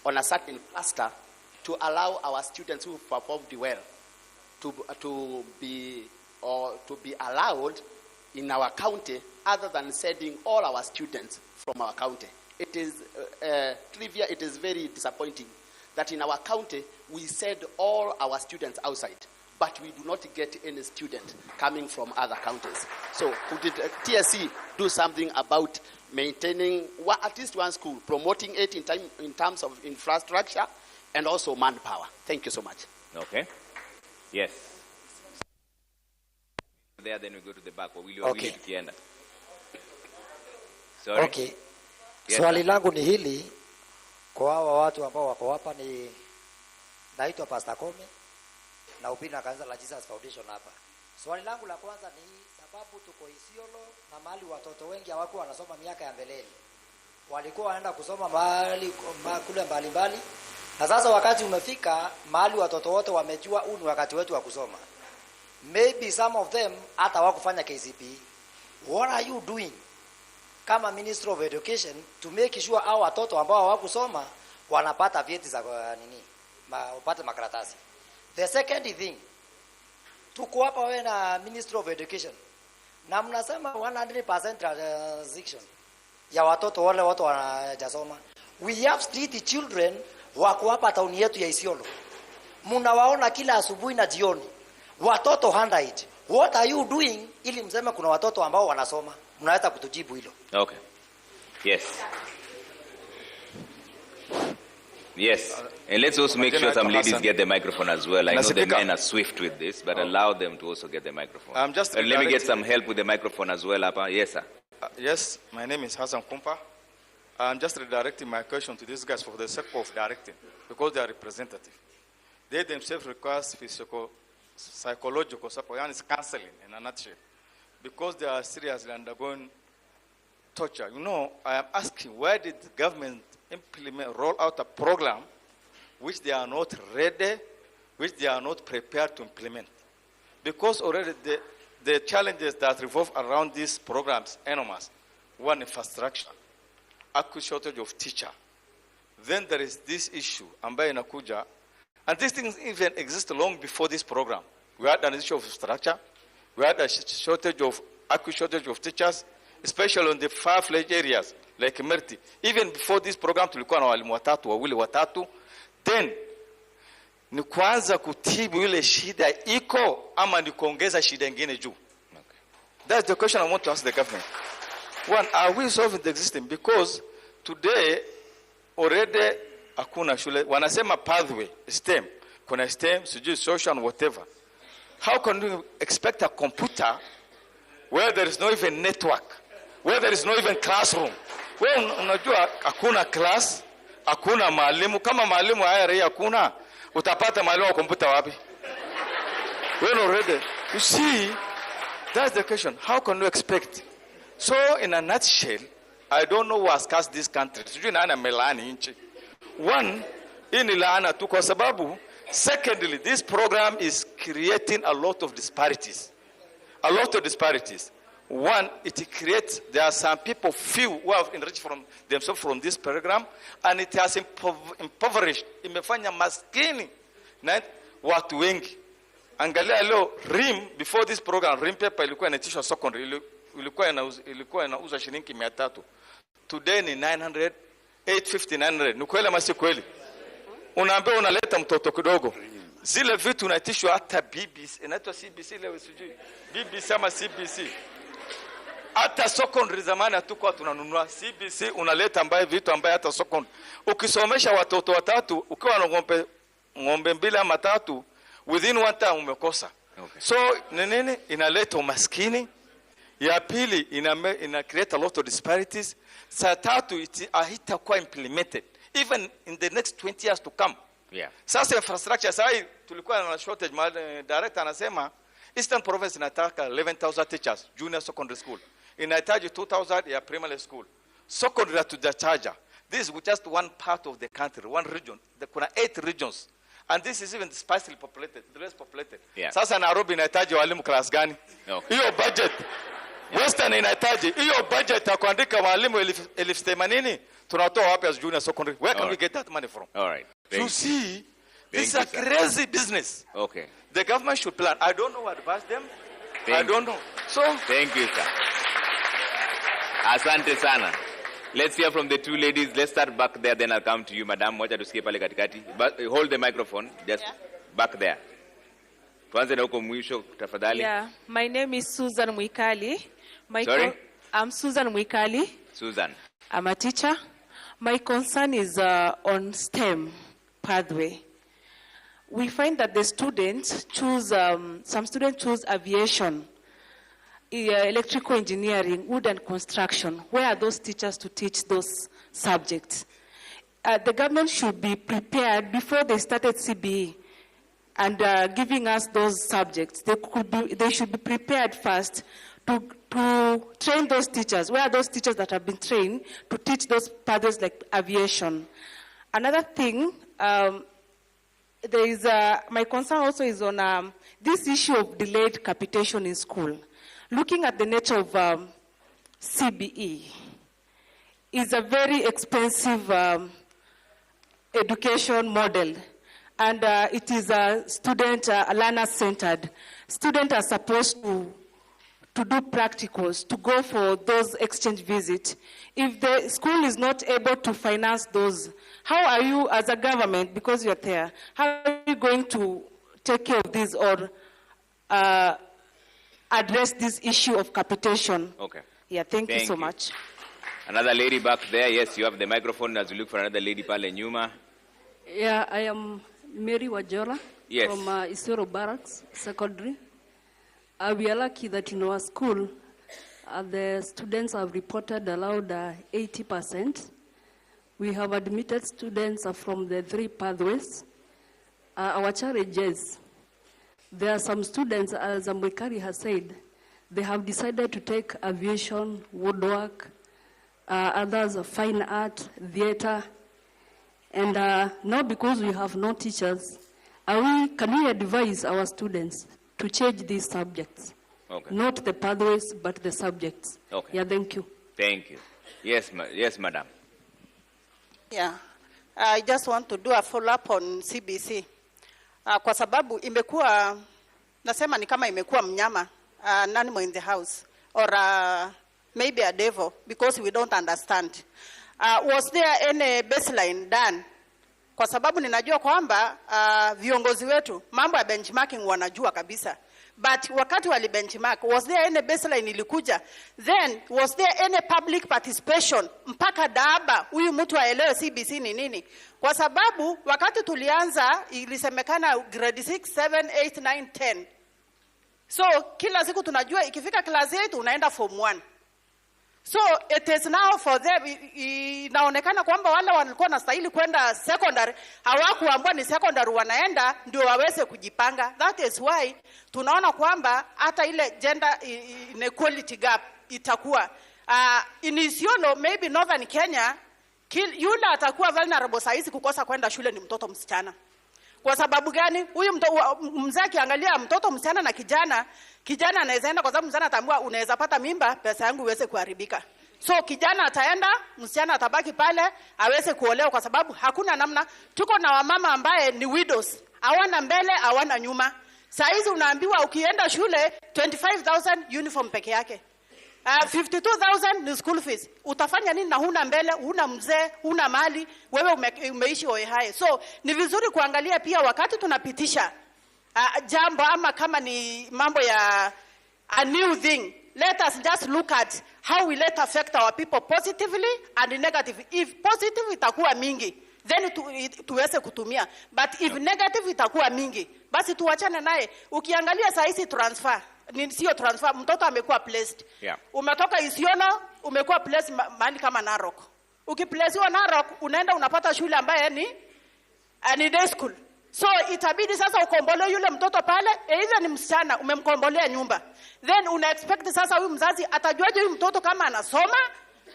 on a certain cluster to allow our students who performed well to be allowed in our county, other than sending all our students from our county? It is trivia. It is very disappointing that in our county, we send all our students outside, but we do not get any student coming from other counties. So could TSC do something about maintaining at least one school, promoting it in terms of infrastructure and also manpower? Thank you so much. Okay. Yes. There, then we go to the back. Okay. Sorry. Okay. Yes, Swali langu ni hili kwa hawa watu ambao wako hapa. Ni naitwa Pastor Kome na upina kanisa la Jesus Foundation hapa. Swali langu la kwanza ni sababu tuko Isiolo na mahali watoto wengi hawakuwa wanasoma miaka ya mbeleni. Walikuwa wanaenda kusoma mahali kule mbalimbali. Na sasa wakati umefika mahali watoto wote wamejua huu ni wakati wetu wa kusoma. Maybe some of them hata hawakufanya KCPE. What are you doing kama Minister of Education to make sure hao watoto ambao hawakusoma wanapata vyeti za upate makaratasi? The second thing, tuko hapa wewe na Minister of Education na mnasema 100% transition ya watoto wale watu wanajasoma. We have street children wako hapa town yetu ya Isiolo. Mnawaona kila asubuhi na jioni. Watoto handite. What are you doing ili mseme kuna watoto ambao wanasoma? Mnaweza kutujibu hilo? Okay. Yes. Yes. And let's also make sure some ladies get the microphone as well. I know the men are swift with this, but allow them to also get the microphone. And let me get some help with the microphone as well, Apa. Yes, sir. Yes, my name is Hassan Kumpa. I'm just redirecting my question to these guys for the sake of directing, because they are representative. They themselves require psychological support, and it's counseling in a nutshell, because they are seriously undergoing torture. You know, I am asking, why did the government roll out a program which they are not ready, which they are not prepared to implement? Because already the challenges that revolve around these programs are enormous. One, infrastructure, acute shortage of teacher. Then there is this issue, ambayo inakuja, and these things even exist long before this program. We had an issue of structure, we had a acute shortage of teachers, especially in the far-fetched areas like Merti. Even before this program, tulikuwa na walimu watatu, wawili watatu. Then, ni kuanza kutibu ile shida iko ama ni kuongeza shida nyingine juu. That's the question I want to ask the government. One, are we solving the existing? Because today, already, hakuna shule. Wanasema pathway, STEM. Kuna STEM, sijui social and whatever. How can we expect a computer where there is no even network, where there is no even classroom? Well, unajua hakuna class, hakuna mwalimu. Kama mwalimu haya rai hakuna, utapata mwalimu wa kompyuta wapi? Well, already, you see, that's the question. How can we expect? So, in a nutshell, I don't know who has cast this country. Sijui nani amelani nchi. One, ini laana tu kwa sababu. Secondly, this program is creating a lot of disparities. A lot of disparities. One, it creates, there are some people, few, who have enriched themselves from this program, and it has impoverished, imefanya maskini na watu wengi. Angalia leo, RIM, before this program, RIM paper ilikuwa inaitishwa secondary, ilikuwa inauza shilingi 300. Today ni 900, 850, 900. Ni kweli ama si kweli? Unaambia unaleta mtoto kidogo. Zile vitu unaitishwa hata BBC, inaitwa CBC leo sijui. BBC ama CBC. Hata secondary zamani hatukuwa tunanunua. CBC unaleta ambaye vitu ambaye hata secondary. Ukisomesha watoto watatu, ukiwa na ng'ombe 2 ama 3, within one time umekosa. Okay. So nini inaleta umaskini. Ya pili ina create a lot of disparities. Saa tatu haitakuwa implemented even in the next 20 years to come. Yeah. Sasa infrastructure sasa tulikuwa na shortage, director anasema Eastern Province inataka 11,000 teachers junior secondary school. Inahitaji 2,000 ya primary school. Secondary to the charger. This is just one part of the country, one region. Kuna 8 regions. And this is even sparsely populated, the less populated. Yeah. Sasa Nairobi inahitaji walimu class gani? Hiyo budget. Western inahitaji hiyo budget ya kuandika walimu 1080. Tunatoa wapi as junior secondary? Where can we get that money from? All right. You see, this is a crazy business. Okay. The government should plan. I don't know what advise them. I don't know. So, thank you, sir. Asante sana. Let's hear from the two ladies. Let's start back there, then I'll come to you, madam. Wacha tusikie pale katikati. Hold the microphone. Just back there. Tuanze na huko mwisho tafadhali. Yeah, my name is Susan Mwikali. Sorry? I'm Susan Mwikali. Susan. I'm a teacher. My concern is on STEM pathway. We find that the students choose, some students choose aviation, electrical engineering, wood and construction. Where are those teachers to teach those subjects? The government should be prepared before they started CBE and giving us those subjects. They should be prepared first to train those teachers. Where are those teachers that have been trained to teach those pathways like aviation? Another thing, my concern also is on this issue of delayed capitation in school. Looking at the nature of CBE, is a very expensive education model. And it is learner-centered. Students are supposed to do practicals, to go for those exchange visits. If the school is not able to finance those, how are you as a government, because you're there, how are you going to take care of this or address this issue of capitation? Okay. Yeah, thank you so much. Another lady back there. Yes, you have the microphone as you look for another lady pale nyuma. Yeah, I am Mary Wajora Yes. from Isoro Barracks Secondary. We are lucky that in our school, the students have reported allowed 80%. We have admitted students from the 3 pathways. Our challenges, there are some students, as Mwikari has said, they have decided to take aviation, woodwork, others fine art, theater, and now because we have no teachers, can we advise our students to change these subjects? Okay. Not the pathways, but the subjects. Okay. Yeah, thank you. Thank you. Yes, yes, madam. Yeah, I just want to do a follow-up on CBC. Kwa sababu imekuwa, nasema ni kama imekuwa mnyama, an animal in the house, or maybe a devil, because we don't understand. Was there any baseline done? Kwa sababu ninajua kwamba viongozi wetu mambo ya benchmarking wanajua kabisa. But wakati wali benchmark, was there any baseline ilikuja? Then was there any public participation mpaka daba huyu mtu aelewe CBC ni nini? Kwa sababu wakati tulianza ilisemekana grade 6, 7, 8, 9, 10. So kila siku tunajua ikifika class 8 unaenda form 1. So it is now for them, inaonekana kwamba wale walikuwa nastahili kwenda secondary hawakuambiwa ni secondary wanaenda ndio waweze kujipanga. That is why tunaona kwamba hata ile gender inequality gap itakuwa in Isiolo, maybe northern Kenya, yule atakuwa vulnerable saizi kukosa kwenda shule ni mtoto msichana. Kwa sababu gani? Huyu mzee akiangalia mtoto msichana na kijana anaweza enda kwa sababu msichana atambua unaweza pata mimba, pesa yangu iweze kuharibika. So kijana ataenda, msichana atabaki pale, aweze kuolewa kwa sababu hakuna namna. Tuko na wamama ambaye ni widows, hawana mbele, hawana nyuma. Saizi unaambiwa ukienda shule 25,000 uniform peke yake. 52,000 ni school fees. Utafanya nini na huna mbele, huna mzee, huna mali, wewe umeishi hohehae. So ni vizuri kuangalia pia wakati tunapitisha jambo ama kama ni mambo ya a new thing. Let us just look at how will it affect our people positively and negatively. If positive itakuwa mingi, then tuweze kutumia. But if negative itakuwa mingi, basi tuachane naye. Ukiangalia sahizi transfer, sio transfer, mtoto amekuwa placed. Yeah. Umetoka Isiolo, umekuwa placed mahali kama Narok. Ukiplacewa Narok, unaenda unapata shule ambaye ni day school. So itabidi sasa ukombole yule mtoto pale, either ni msichana umemkombolea nyumba. Then una expect sasa huyu mzazi atajuaje huyu mtoto kama anasoma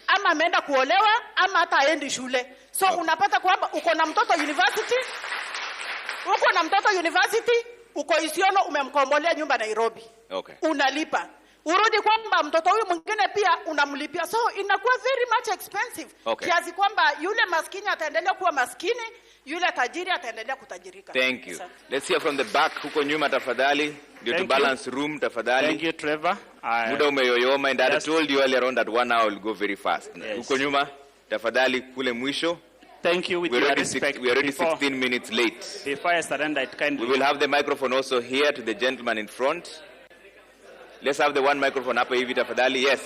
ama ameenda kuolewa ama hata aendi shule. So unapata kwamba uko na mtoto university, uko Isiolo umemkombolea nyumba Nairobi. Okay. Unalipa. Urudi kwamba mtoto huyu mwingine pia unamlipia. So inakuwa very much expensive. Okay. Kiasi kwamba yule maskini ataendelea kuwa maskini, yule tajiri ataendelea kutajirika. Thank you. Let's hear from the back. Huko nyuma tafadhali. Ndio to balance room tafadhali. Thank you, Trevor. Muda umeyoyoma and I told you earlier on that 1 hour will go very fast. Yes. Huko nyuma tafadhali kule mwisho. Thank you. With your respect, we are already 16 minutes late. Before I surrender, it kindly. We will have the microphone also here to the gentleman in front. Let's have the one microphone up hivi tafadhali. Yes.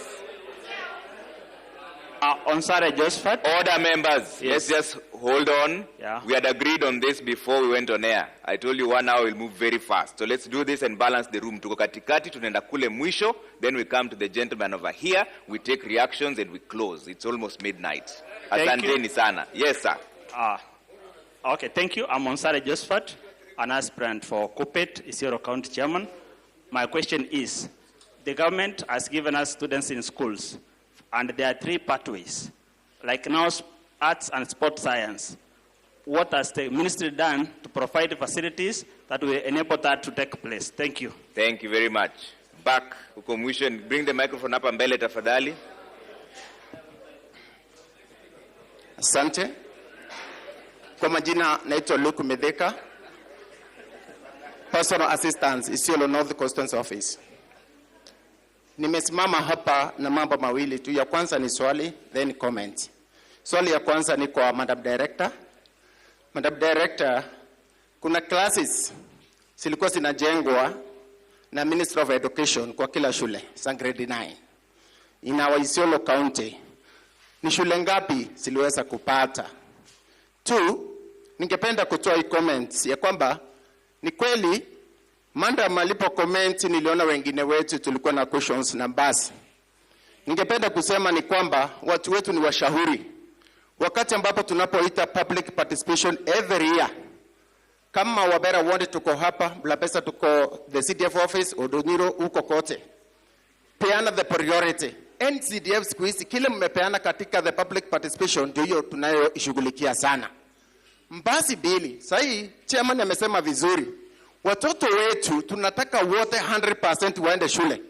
Onsare Josephat. Order, members. Yes. Let's just hold on. Yeah. We had agreed on this before we went on air. I told you 1 hour will move very fast. So let's do this and balance the room. Tuko katikati, tunaenda kule mwisho. Then we come to the gentleman over here. We take reactions and we close. It's almost midnight. Asanteni sana. Yes, sir. Okay, thank you. I'm Onsare Josephat, an aspirant for Kupet, Isiolo County Chairman. My question is, the government has given us students in schools, and there are 3 pathways, like now arts and sports science. What has the ministry done to provide facilities that will enable that to take place? Thank you. Thank you very much. Back, huko mwisho, bring the microphone hapa mbele tafadhali. Asante. Kwa majina naitwa Luke Medeka, Personal Assistant, Isiolo North Constituency Office. Nimesimama hapa na mambo mawili tu. Ya kwanza ni swali, then comment. Swali ya kwanza ni kwa Madam Director. Madam Director, kuna classes zilikuwa zinajengwa na Ministry of Education kwa kila shule, za grade 9. In our Isiolo County, ni shule ngapi ziliweza kupata? 2, ningependa kutoa comments ya kwamba ni kweli Manda malipo comment niliona wengine wetu tulikuwa na questions na basi. Ningependa kusema ni kwamba watu wetu ni washauri. Wakati ambapo tunapoita public participation every year, kama Wabera wanted tuko hapa, Blapesa tuko the CDF office, Odoniro uko kote. Peana the priority. NCDF siku hizi kile mmepeana katika the public participation ndio hiyo tunayoishughulikia sana. Mbasi bili, sahi chairman amesema vizuri. Watoto wetu tunataka wote 100% waende shule.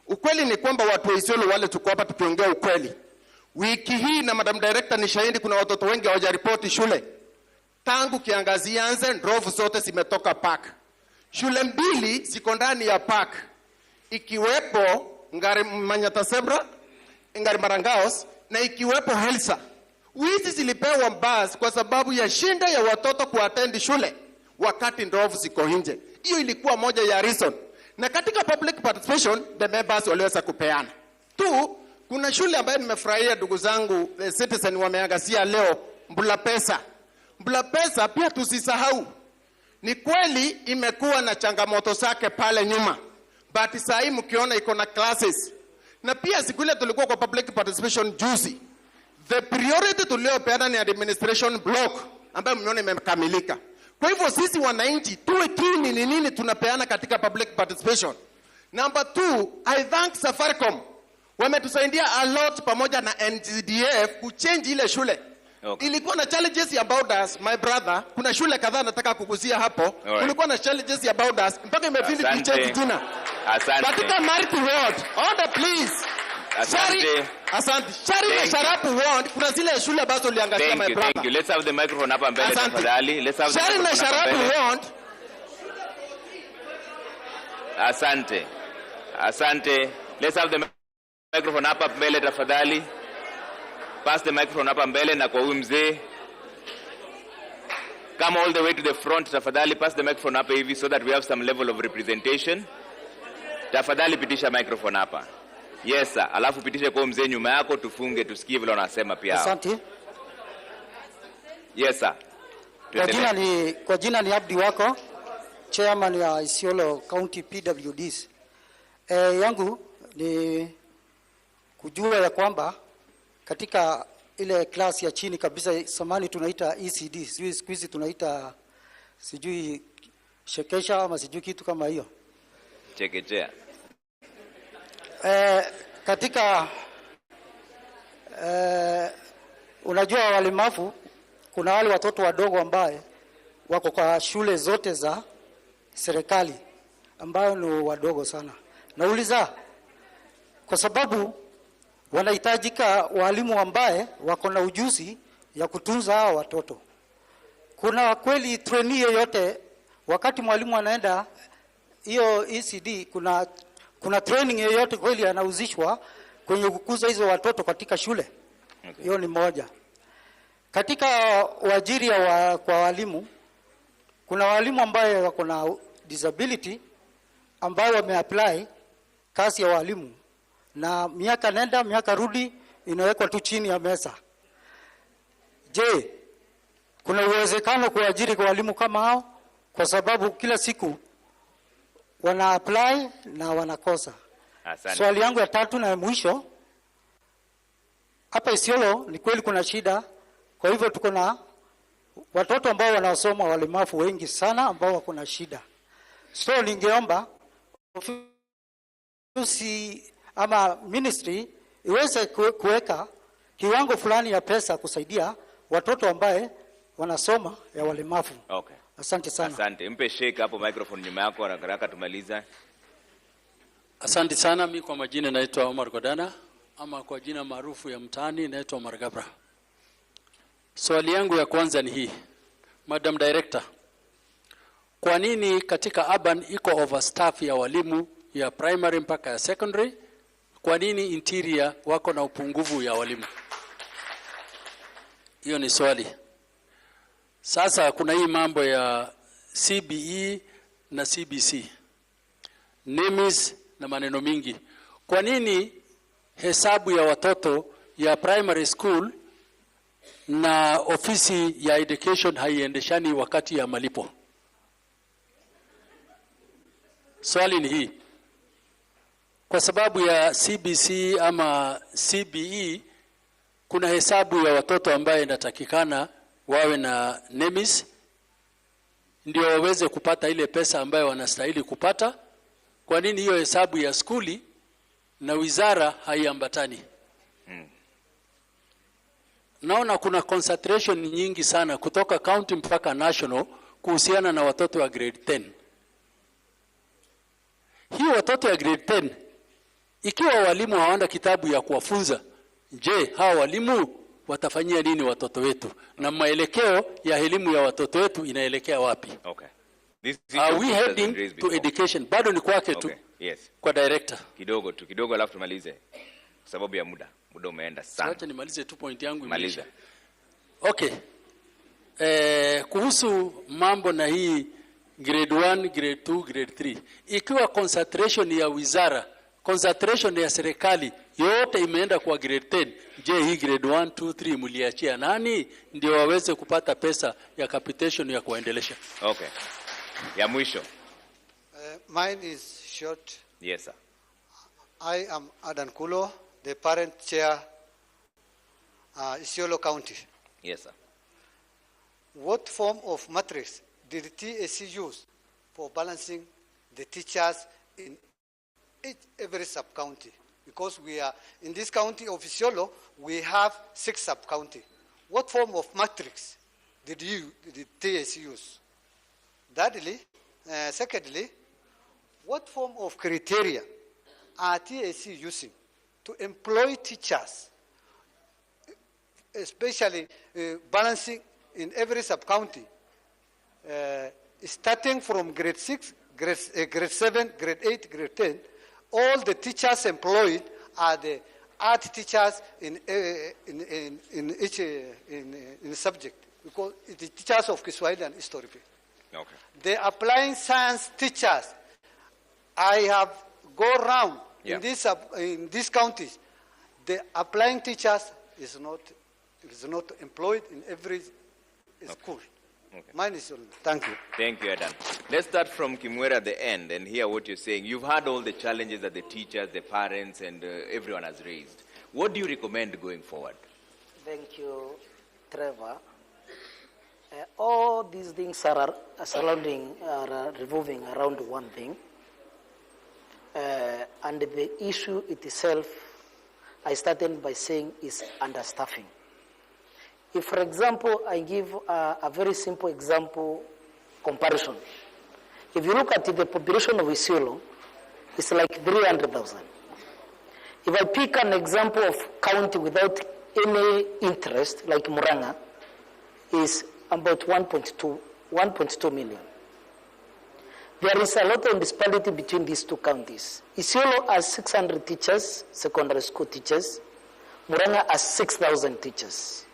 Ukweli ni kwamba watu wa Isiolo wale tuko hapa tukiongea ukweli. Wiki hii na Madam Director ni shahidi, kuna watoto wengi hawajaripoti shule. Tangu kiangazi anze ndovu zote zimetoka park. Shule 2 ziko ndani ya park. Ikiwepo Ngari Manyatasebra, Ngari Marangaos na ikiwepo Helsa. Wizi zilipewa bus kwa sababu ya shinda ya watoto kuattend shule wakati ndovu ziko nje. Hiyo ilikuwa moja ya reason. Na katika public participation, the members waliweza kupeana. Tu, kuna shule ambayo nimefurahia ndugu zangu, the citizen wameangazia leo, Bulapesa. Bulapesa pia tusisahau. Ni kweli imekuwa na changamoto zake pale nyuma. But saa hii mkiona iko na classes. Na pia siku ile tulikuwa kwa public participation juzi. The priority tuliopeana ni administration block ambayo mmeona imekamilika. Kwa hivyo sisi wananchi tuwe kini ni nini tunapeana katika public participation. Number 2, I thank Safaricom. Wametusaidia a lot pamoja na NGDF kuchange ile shule. Okay. Ilikuwa na challenges about us, my brother. Kuna shule kadhaa nataka kugusia hapo. Kulikuwa na challenges about us mpaka imefindi kuchange jina. Asante. Katika Marti Ward, order please. Asante. Asante. Shari na Sharapu Ward, kuna zile shule ambazo uliangazia, my brother. Thank you. Let's have the microphone hapa mbele tafadhali. Let's have Shari na Sharapu Ward. Asante. Asante. Let's have the microphone hapa mbele tafadhali. Pass the microphone hapa mbele na kwa huyu mzee. Come all the way to the front tafadhali. Pass the microphone hapa hivi so that we have some level of representation. Tafadhali pitisha microphone hapa. Yes sir. Alafu pitisha kwa mzee nyuma yako tufunge tusikie vile wanasema pia. Asante. Yes sir. Kwa jina ni Abdi wako, chairman ya Isiolo County PWDs. Yangu ni kujua ya kwamba katika ile class ya chini kabisa samani tunaita ECD, siku hizi tunaita sijui shekesha ama sijui kitu kama hiyo. Chekechea. Katika unajua walemavu kuna wale watoto wadogo ambaye wako kwa shule zote za serikali ambayo ni wadogo sana. Nauliza kwa sababu wanahitajika walimu ambaye wako na ujuzi ya kutunza hao watoto. Kuna kweli trainee yote wakati mwalimu anaenda hiyo ECD kuna training yoyote kweli anauzishwa kwenye kukuza hizo watoto katika shule? Hiyo ni moja. Katika uajiri kwa walimu kuna walimu ambaye wako na disability ambao wameapply kazi ya walimu na miaka nenda miaka rudi inawekwa tu chini ya meza. Je, kuna uwezekano kuajiri kwa walimu kama hao? Kwa sababu kila siku wana apply na wanakosa. Asante. Swali yangu ya tatu na mwisho, hapa Isiolo ni kweli kuna shida. Kwa hivyo tuko na watoto ambao wanasoma walemavu wengi sana ambao wako na shida. So ningeomba ofisi ama ministry iweze kuweka kiwango fulani ya pesa kusaidia watoto ambaye wanasoma ya walemavu. Okay. Asante sana. Asante. Mpe shake hapo microphone nyuma yako haraka tumaliza. Asante sana. Mimi kwa majina naitwa Omar Godana ama kwa jina maarufu ya mtaani naitwa Omar Gabra. Swali yangu ya kwanza ni hii. Madam Director, kwa nini katika urban iko overstaff ya walimu ya primary mpaka ya secondary? Kwa nini interior wako na upungufu ya walimu? Hiyo ni swali. Sasa kuna hii mambo ya CBE na CBC. NEMIS na maneno mingi. Kwa nini hesabu ya watoto ya primary school na ofisi ya education haiendeshani wakati ya malipo? Swali ni hii. Kwa sababu ya CBC ama CBE kuna hesabu ya watoto ambaye inatakikana wawe na NEMIS ndio waweze kupata ile pesa ambayo wanastahili kupata. Kwa nini hiyo hesabu ya skuli na wizara haiambatani? Naona kuna concentration nyingi sana kutoka county mpaka national kuhusiana na watoto wa grade 10. Hii watoto ya grade 10 ikiwa walimu hawana kitabu ya kuwafunza, je, hawa walimu watafanyia nini watoto wetu? Na maelekeo ya elimu ya watoto wetu inaelekea wapi? Okay. Are we heading to education? Bado ni kwake tu. Yes. Kwa director. Kidogo alafu tumalize. Kwa sababu ya muda umeenda sana. Acha nimalize tu point yangu imeisha. Okay. Kuhusu mambo na hii grade 1, grade 2, grade 3. Ikiwa concentration ya wizara, concentration ya serikali yote imeenda kwa grade 10, je, hii grade 1, 2, 3 mliachia nani ndio waweze kupata pesa ya capitation ya kuendelesha? Okay. Ya mwisho. Mine is short. Yes, sir. I am Adan Kulo, the parent chair, Isiolo County. Yes, sir. What form of matrix did TSC use for balancing the teachers in every sub-county? Because we are, in this county of Isiolo, we have 6 sub-county. What form of matrix did TSC use? Thirdly, secondly, what form of criteria are TSC using to employ teachers, especially balancing in every sub-county, starting from grade 6, grade 7, grade 8, grade 10, all the teachers employed are the art teachers in each subject, because it's the teachers of Kiswahili and history. Okay. The applying science teachers, I have gone around in these counties. The applying teachers is not employed in every school. Okay. Mine is only. Thank you. Thank you, Adam. Let's start from Kimwera at the end and hear what you're saying. You've heard all the challenges that the teachers, the parents, and everyone has raised. What do you recommend going forward? Thank you, Trevor. All these things are revolving around one thing. And the issue itself, I started by saying, is understaffing. If, for example, I give a very simple example comparison. If you look at the population of Isiolo, it's like 300,000. If I pick an example of county without any interest, like Muranga, is about 1.2 million. There is a lot of disparity between these two counties. Isiolo has 600 teachers, secondary school teachers. Muranga has 6,000 teachers.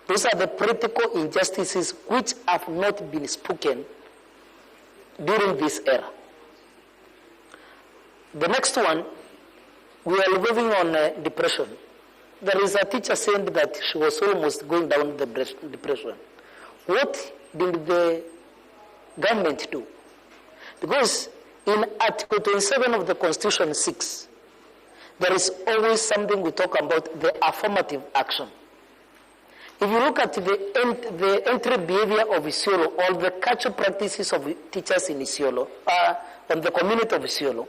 Those are the practical injustices which have not been spoken during this era. The next one, we are living on depression. There is a teacher saying that she was almost going down the depression. What did the government do? Because in Article 27 of the Constitution 6, there is always something we talk about, the affirmative action. If you look at the entry behavior of Isiolo, or the cultural practices of teachers in Isiolo, and the community of Isiolo,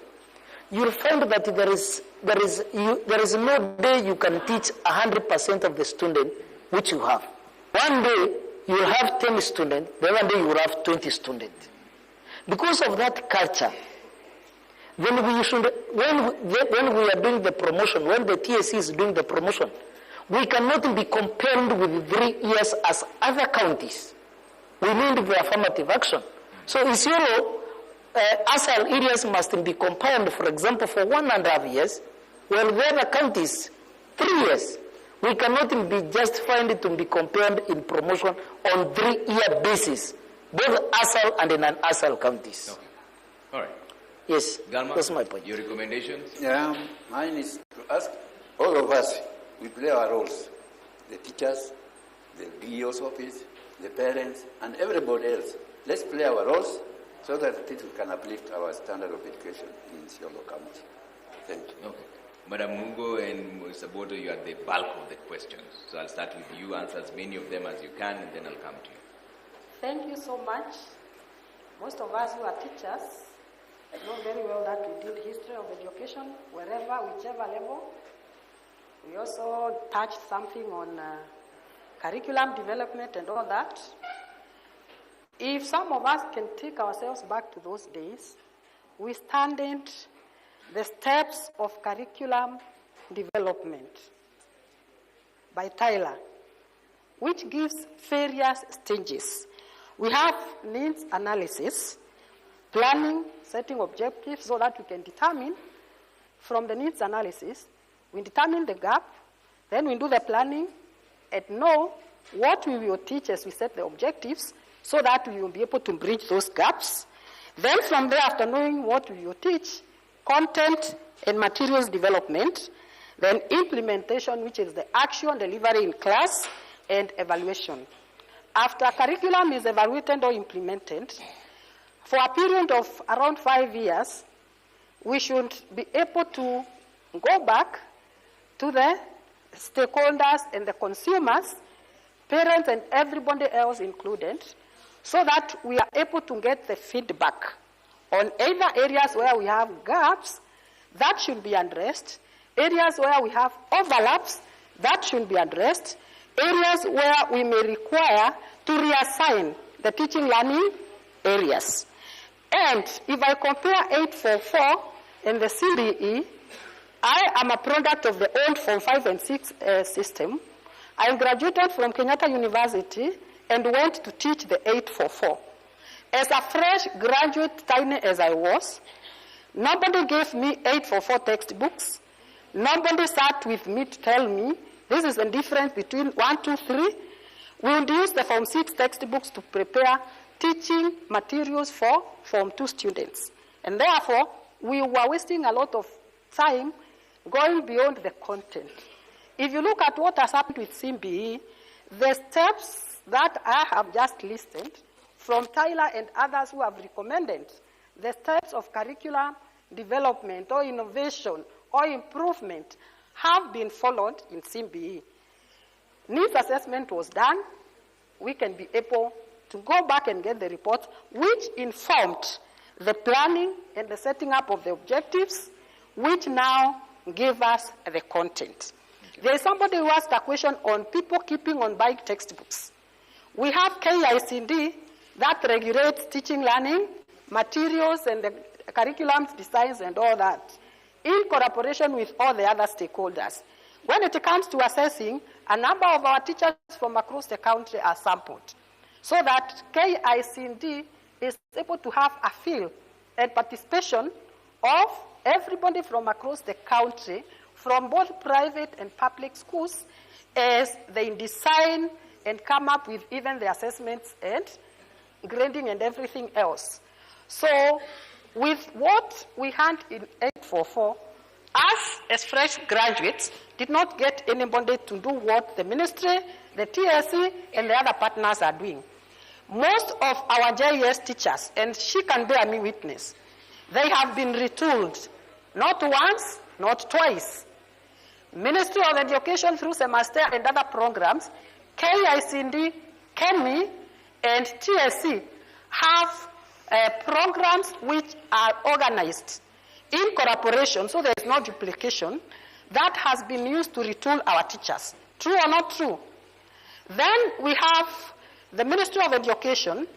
you'll find that there is no day you can teach 100% of the student which you have. One day you will have 10 students, the other day you will have 20 students. Because of that culture, when we are doing the promotion, when the TSC is doing the promotion, we cannot be compared with 3 years as other counties. We need the affirmative action. So Isiolo, ASAL areas must be compared, for example, for 1.5 years, while the other counties, 3 years. We cannot be justified to be compared in promotion on 3-year basis, both ASAL and non-ASAL counties. Okay. All right. Yes, Galma, that's my point. Your recommendations? Yeah, mine is to ask all of us, we play our roles. The teachers, the DEO's office, the parents, and everybody else. Let's play our roles so that it can uplift our standard of education in Isiolo County. Thank you. Okay. Madam Mungo and Saboto, you are the bulk of the questions. So I'll start with you, answer as many of them as you can, and then I'll come to you. Thank you so much. Most of us who are teachers know very well that we did history of education, wherever, whichever level. We also touched something on curriculum development and all that. If some of us can take ourselves back to those days, we studied the steps of curriculum development by Tyler, which gives various stages. We have needs analysis, planning, setting objectives so that we can determine from the needs analysis, we determine the gap, then we do the planning and know what we will teach as we set the objectives so that we will be able to bridge those gaps. Then from there, after knowing what you teach, content and materials development, then implementation, which is the action delivery in class, and evaluation. After curriculum is evaluated or implemented, for a period of around 5 years, we should be able to go back to the stakeholders and the consumers, parents and everybody else included, so that we are able to get the feedback on either areas where we have gaps that should be addressed, areas where we have overlaps that should be addressed, areas where we may require to reassign the teaching learning areas. And if I compare 844 and the CBE, I am a product of the old Form 5 and 6 system. I graduated from Kenyatta University and went to teach the 844. As a fresh graduate, tiny as I was, nobody gave me 844 textbooks. Nobody sat with me to tell me this is the difference between 1, 2, 3. We would use the Form 6 textbooks to prepare teaching materials for Form 2 students. And therefore, we were wasting a lot of time going beyond the content. If you look at what has happened with CBE, the steps that I have just listed from Tyler and others who have recommended, the steps of curriculum development or innovation or improvement have been followed in CBE. Needs assessment was done. We can be able to go back and get the report, which informed the planning and the setting up of the objectives, which now give us the content. There is somebody who asked a question on people keeping on buying textbooks. We have KICD that regulates teaching, learning, materials, and the curriculum designs and all that, in cooperation with all the other stakeholders. When it comes to assessing, a number of our teachers from across the country are sampled, so that KICD is able to have a feel and participation of everybody from across the country, from both private and public schools, as they design and come up with even the assessments and grading and everything else. So with what we had in 844, us as fresh graduates did not get anybody to do what the ministry, the TSC, and the other partners are doing. Most of our JES teachers, and she can bear me witness, they have been retooled, not once, not twice. Ministry of Education through semester and other programs, KICD, KEMI, and TSC have programs which are organized in cooperation, so there is no duplication, that has been used to retool our teachers. True or not true? Then we have the Ministry of Education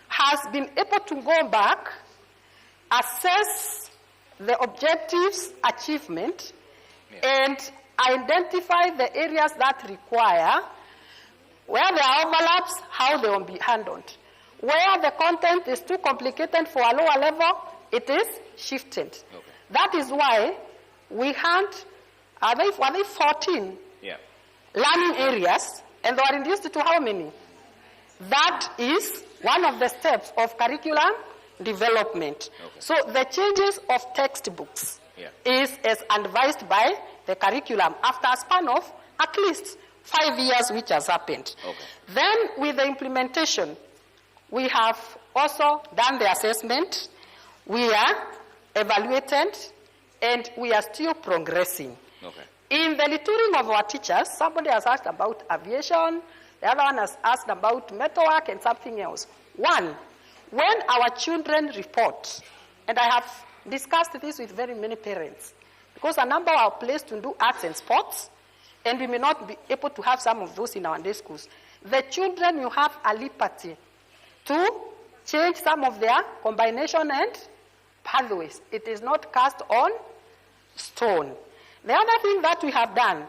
has been able to go back, assess the objectives, achievement, and identify the areas that require, where there are overlaps, how they will be handled. Where the content is too complicated for a lower level, it is shifted. Okay. That is why we had, are they 14 learning areas, and they are reduced to how many? That is one of the steps of curriculum development. Okay. So the changes of textbooks is as advised by the curriculum after a span of at least 5 years, which has happened. Okay. Then with the implementation, we have also done the assessment, we are evaluated, and we are still progressing. Okay. In the letteering of our teachers, somebody has asked about aviation, the other one has asked about metalwork and something else. One, when our children report, and I have discussed this with very many parents, because a number are placed to do arts and sports, and we may not be able to have some of those in our day schools. The children, you have a liberty to change some of their combination and pathways. It is not cast on stone. The other thing that we have done,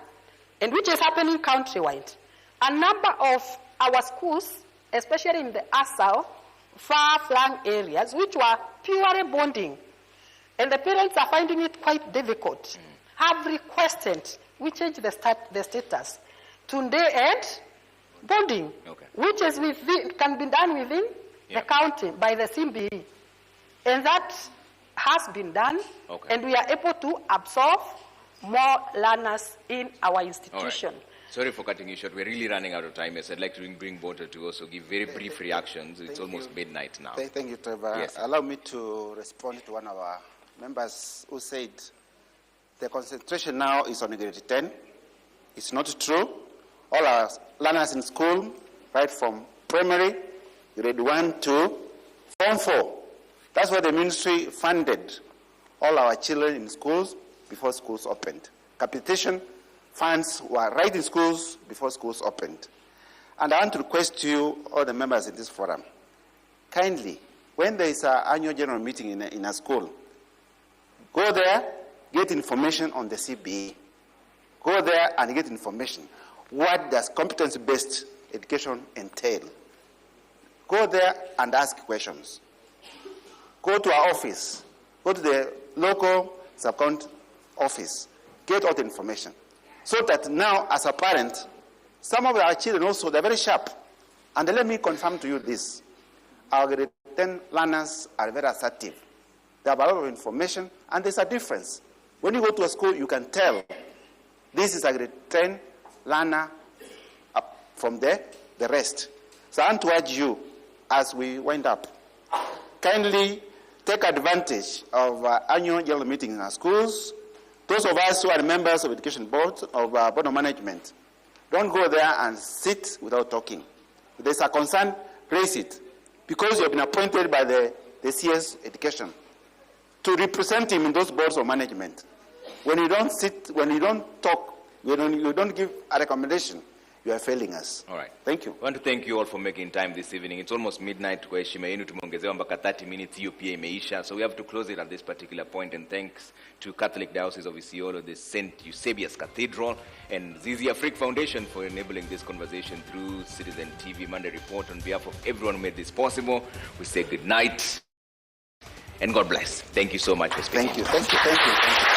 and which is happening countrywide, a number of our schools, especially in the ASAL, far-flung areas, which were purely bonding, and the parents are finding it quite difficult, have requested we change the status to day and boarding, which is can be done within the county by the CBE. And that has been done, and we are able to absorb more learners in our institution. Right. Sorry for cutting you short. We're really running out of time. Yes, I'd like to bring Boto to also give very brief reactions. It's almost midnight now. Thank you, Trevor. Yes. Allow me to respond to one of our members who said the concentration now is on grade 10. It's not true. All our learners in school, right from primary, grade 1 to Form 4. That's what the ministry funded all our children in schools before schools opened. Capitation funds were right in schools before schools opened. And I want to request you, all the members in this forum, kindly, when there is an annual general meeting in a school, go there, get information on the CBE. Go there and get information. What does competence-based education entail? Go there and ask questions. Go to our office. Go to the local sub-county office. Get all the information. So that now, as a parent, some of our children also, they're very sharp. And let me confirm to you this. Our grade 10 learners are very assertive. They have a lot of information, and there's a difference. When you go to a school, you can tell this is a grade 10 learner from the rest. So I want to urge you, as we wind up, kindly take advantage of annual general meetings in our schools. Those of us who are members of education board, of board of management, don't go there and sit without talking. If there's a concern, raise it. Because you have been appointed by the CS Education to represent him in those boards of management. When you don't sit, when you don't talk, you don't give a recommendation, you are failing us. All right. Thank you. I want to thank you all for making time this evening. It's almost midnight. Kwa heshima yenu tumeongezewa mpaka 30 minutes, hiyo pia imeisha. So we have to close it at this particular point. And thanks to Catholic Diocese of Isiolo, the St. Eusebius Cathedral, and Zizi Afrique Foundation for enabling this conversation through Citizen TV Monday Report. On behalf of everyone who made this possible, we say good night and God bless. Thank you so much for speaking. Thank you. Thank you. Thank you. Thank you.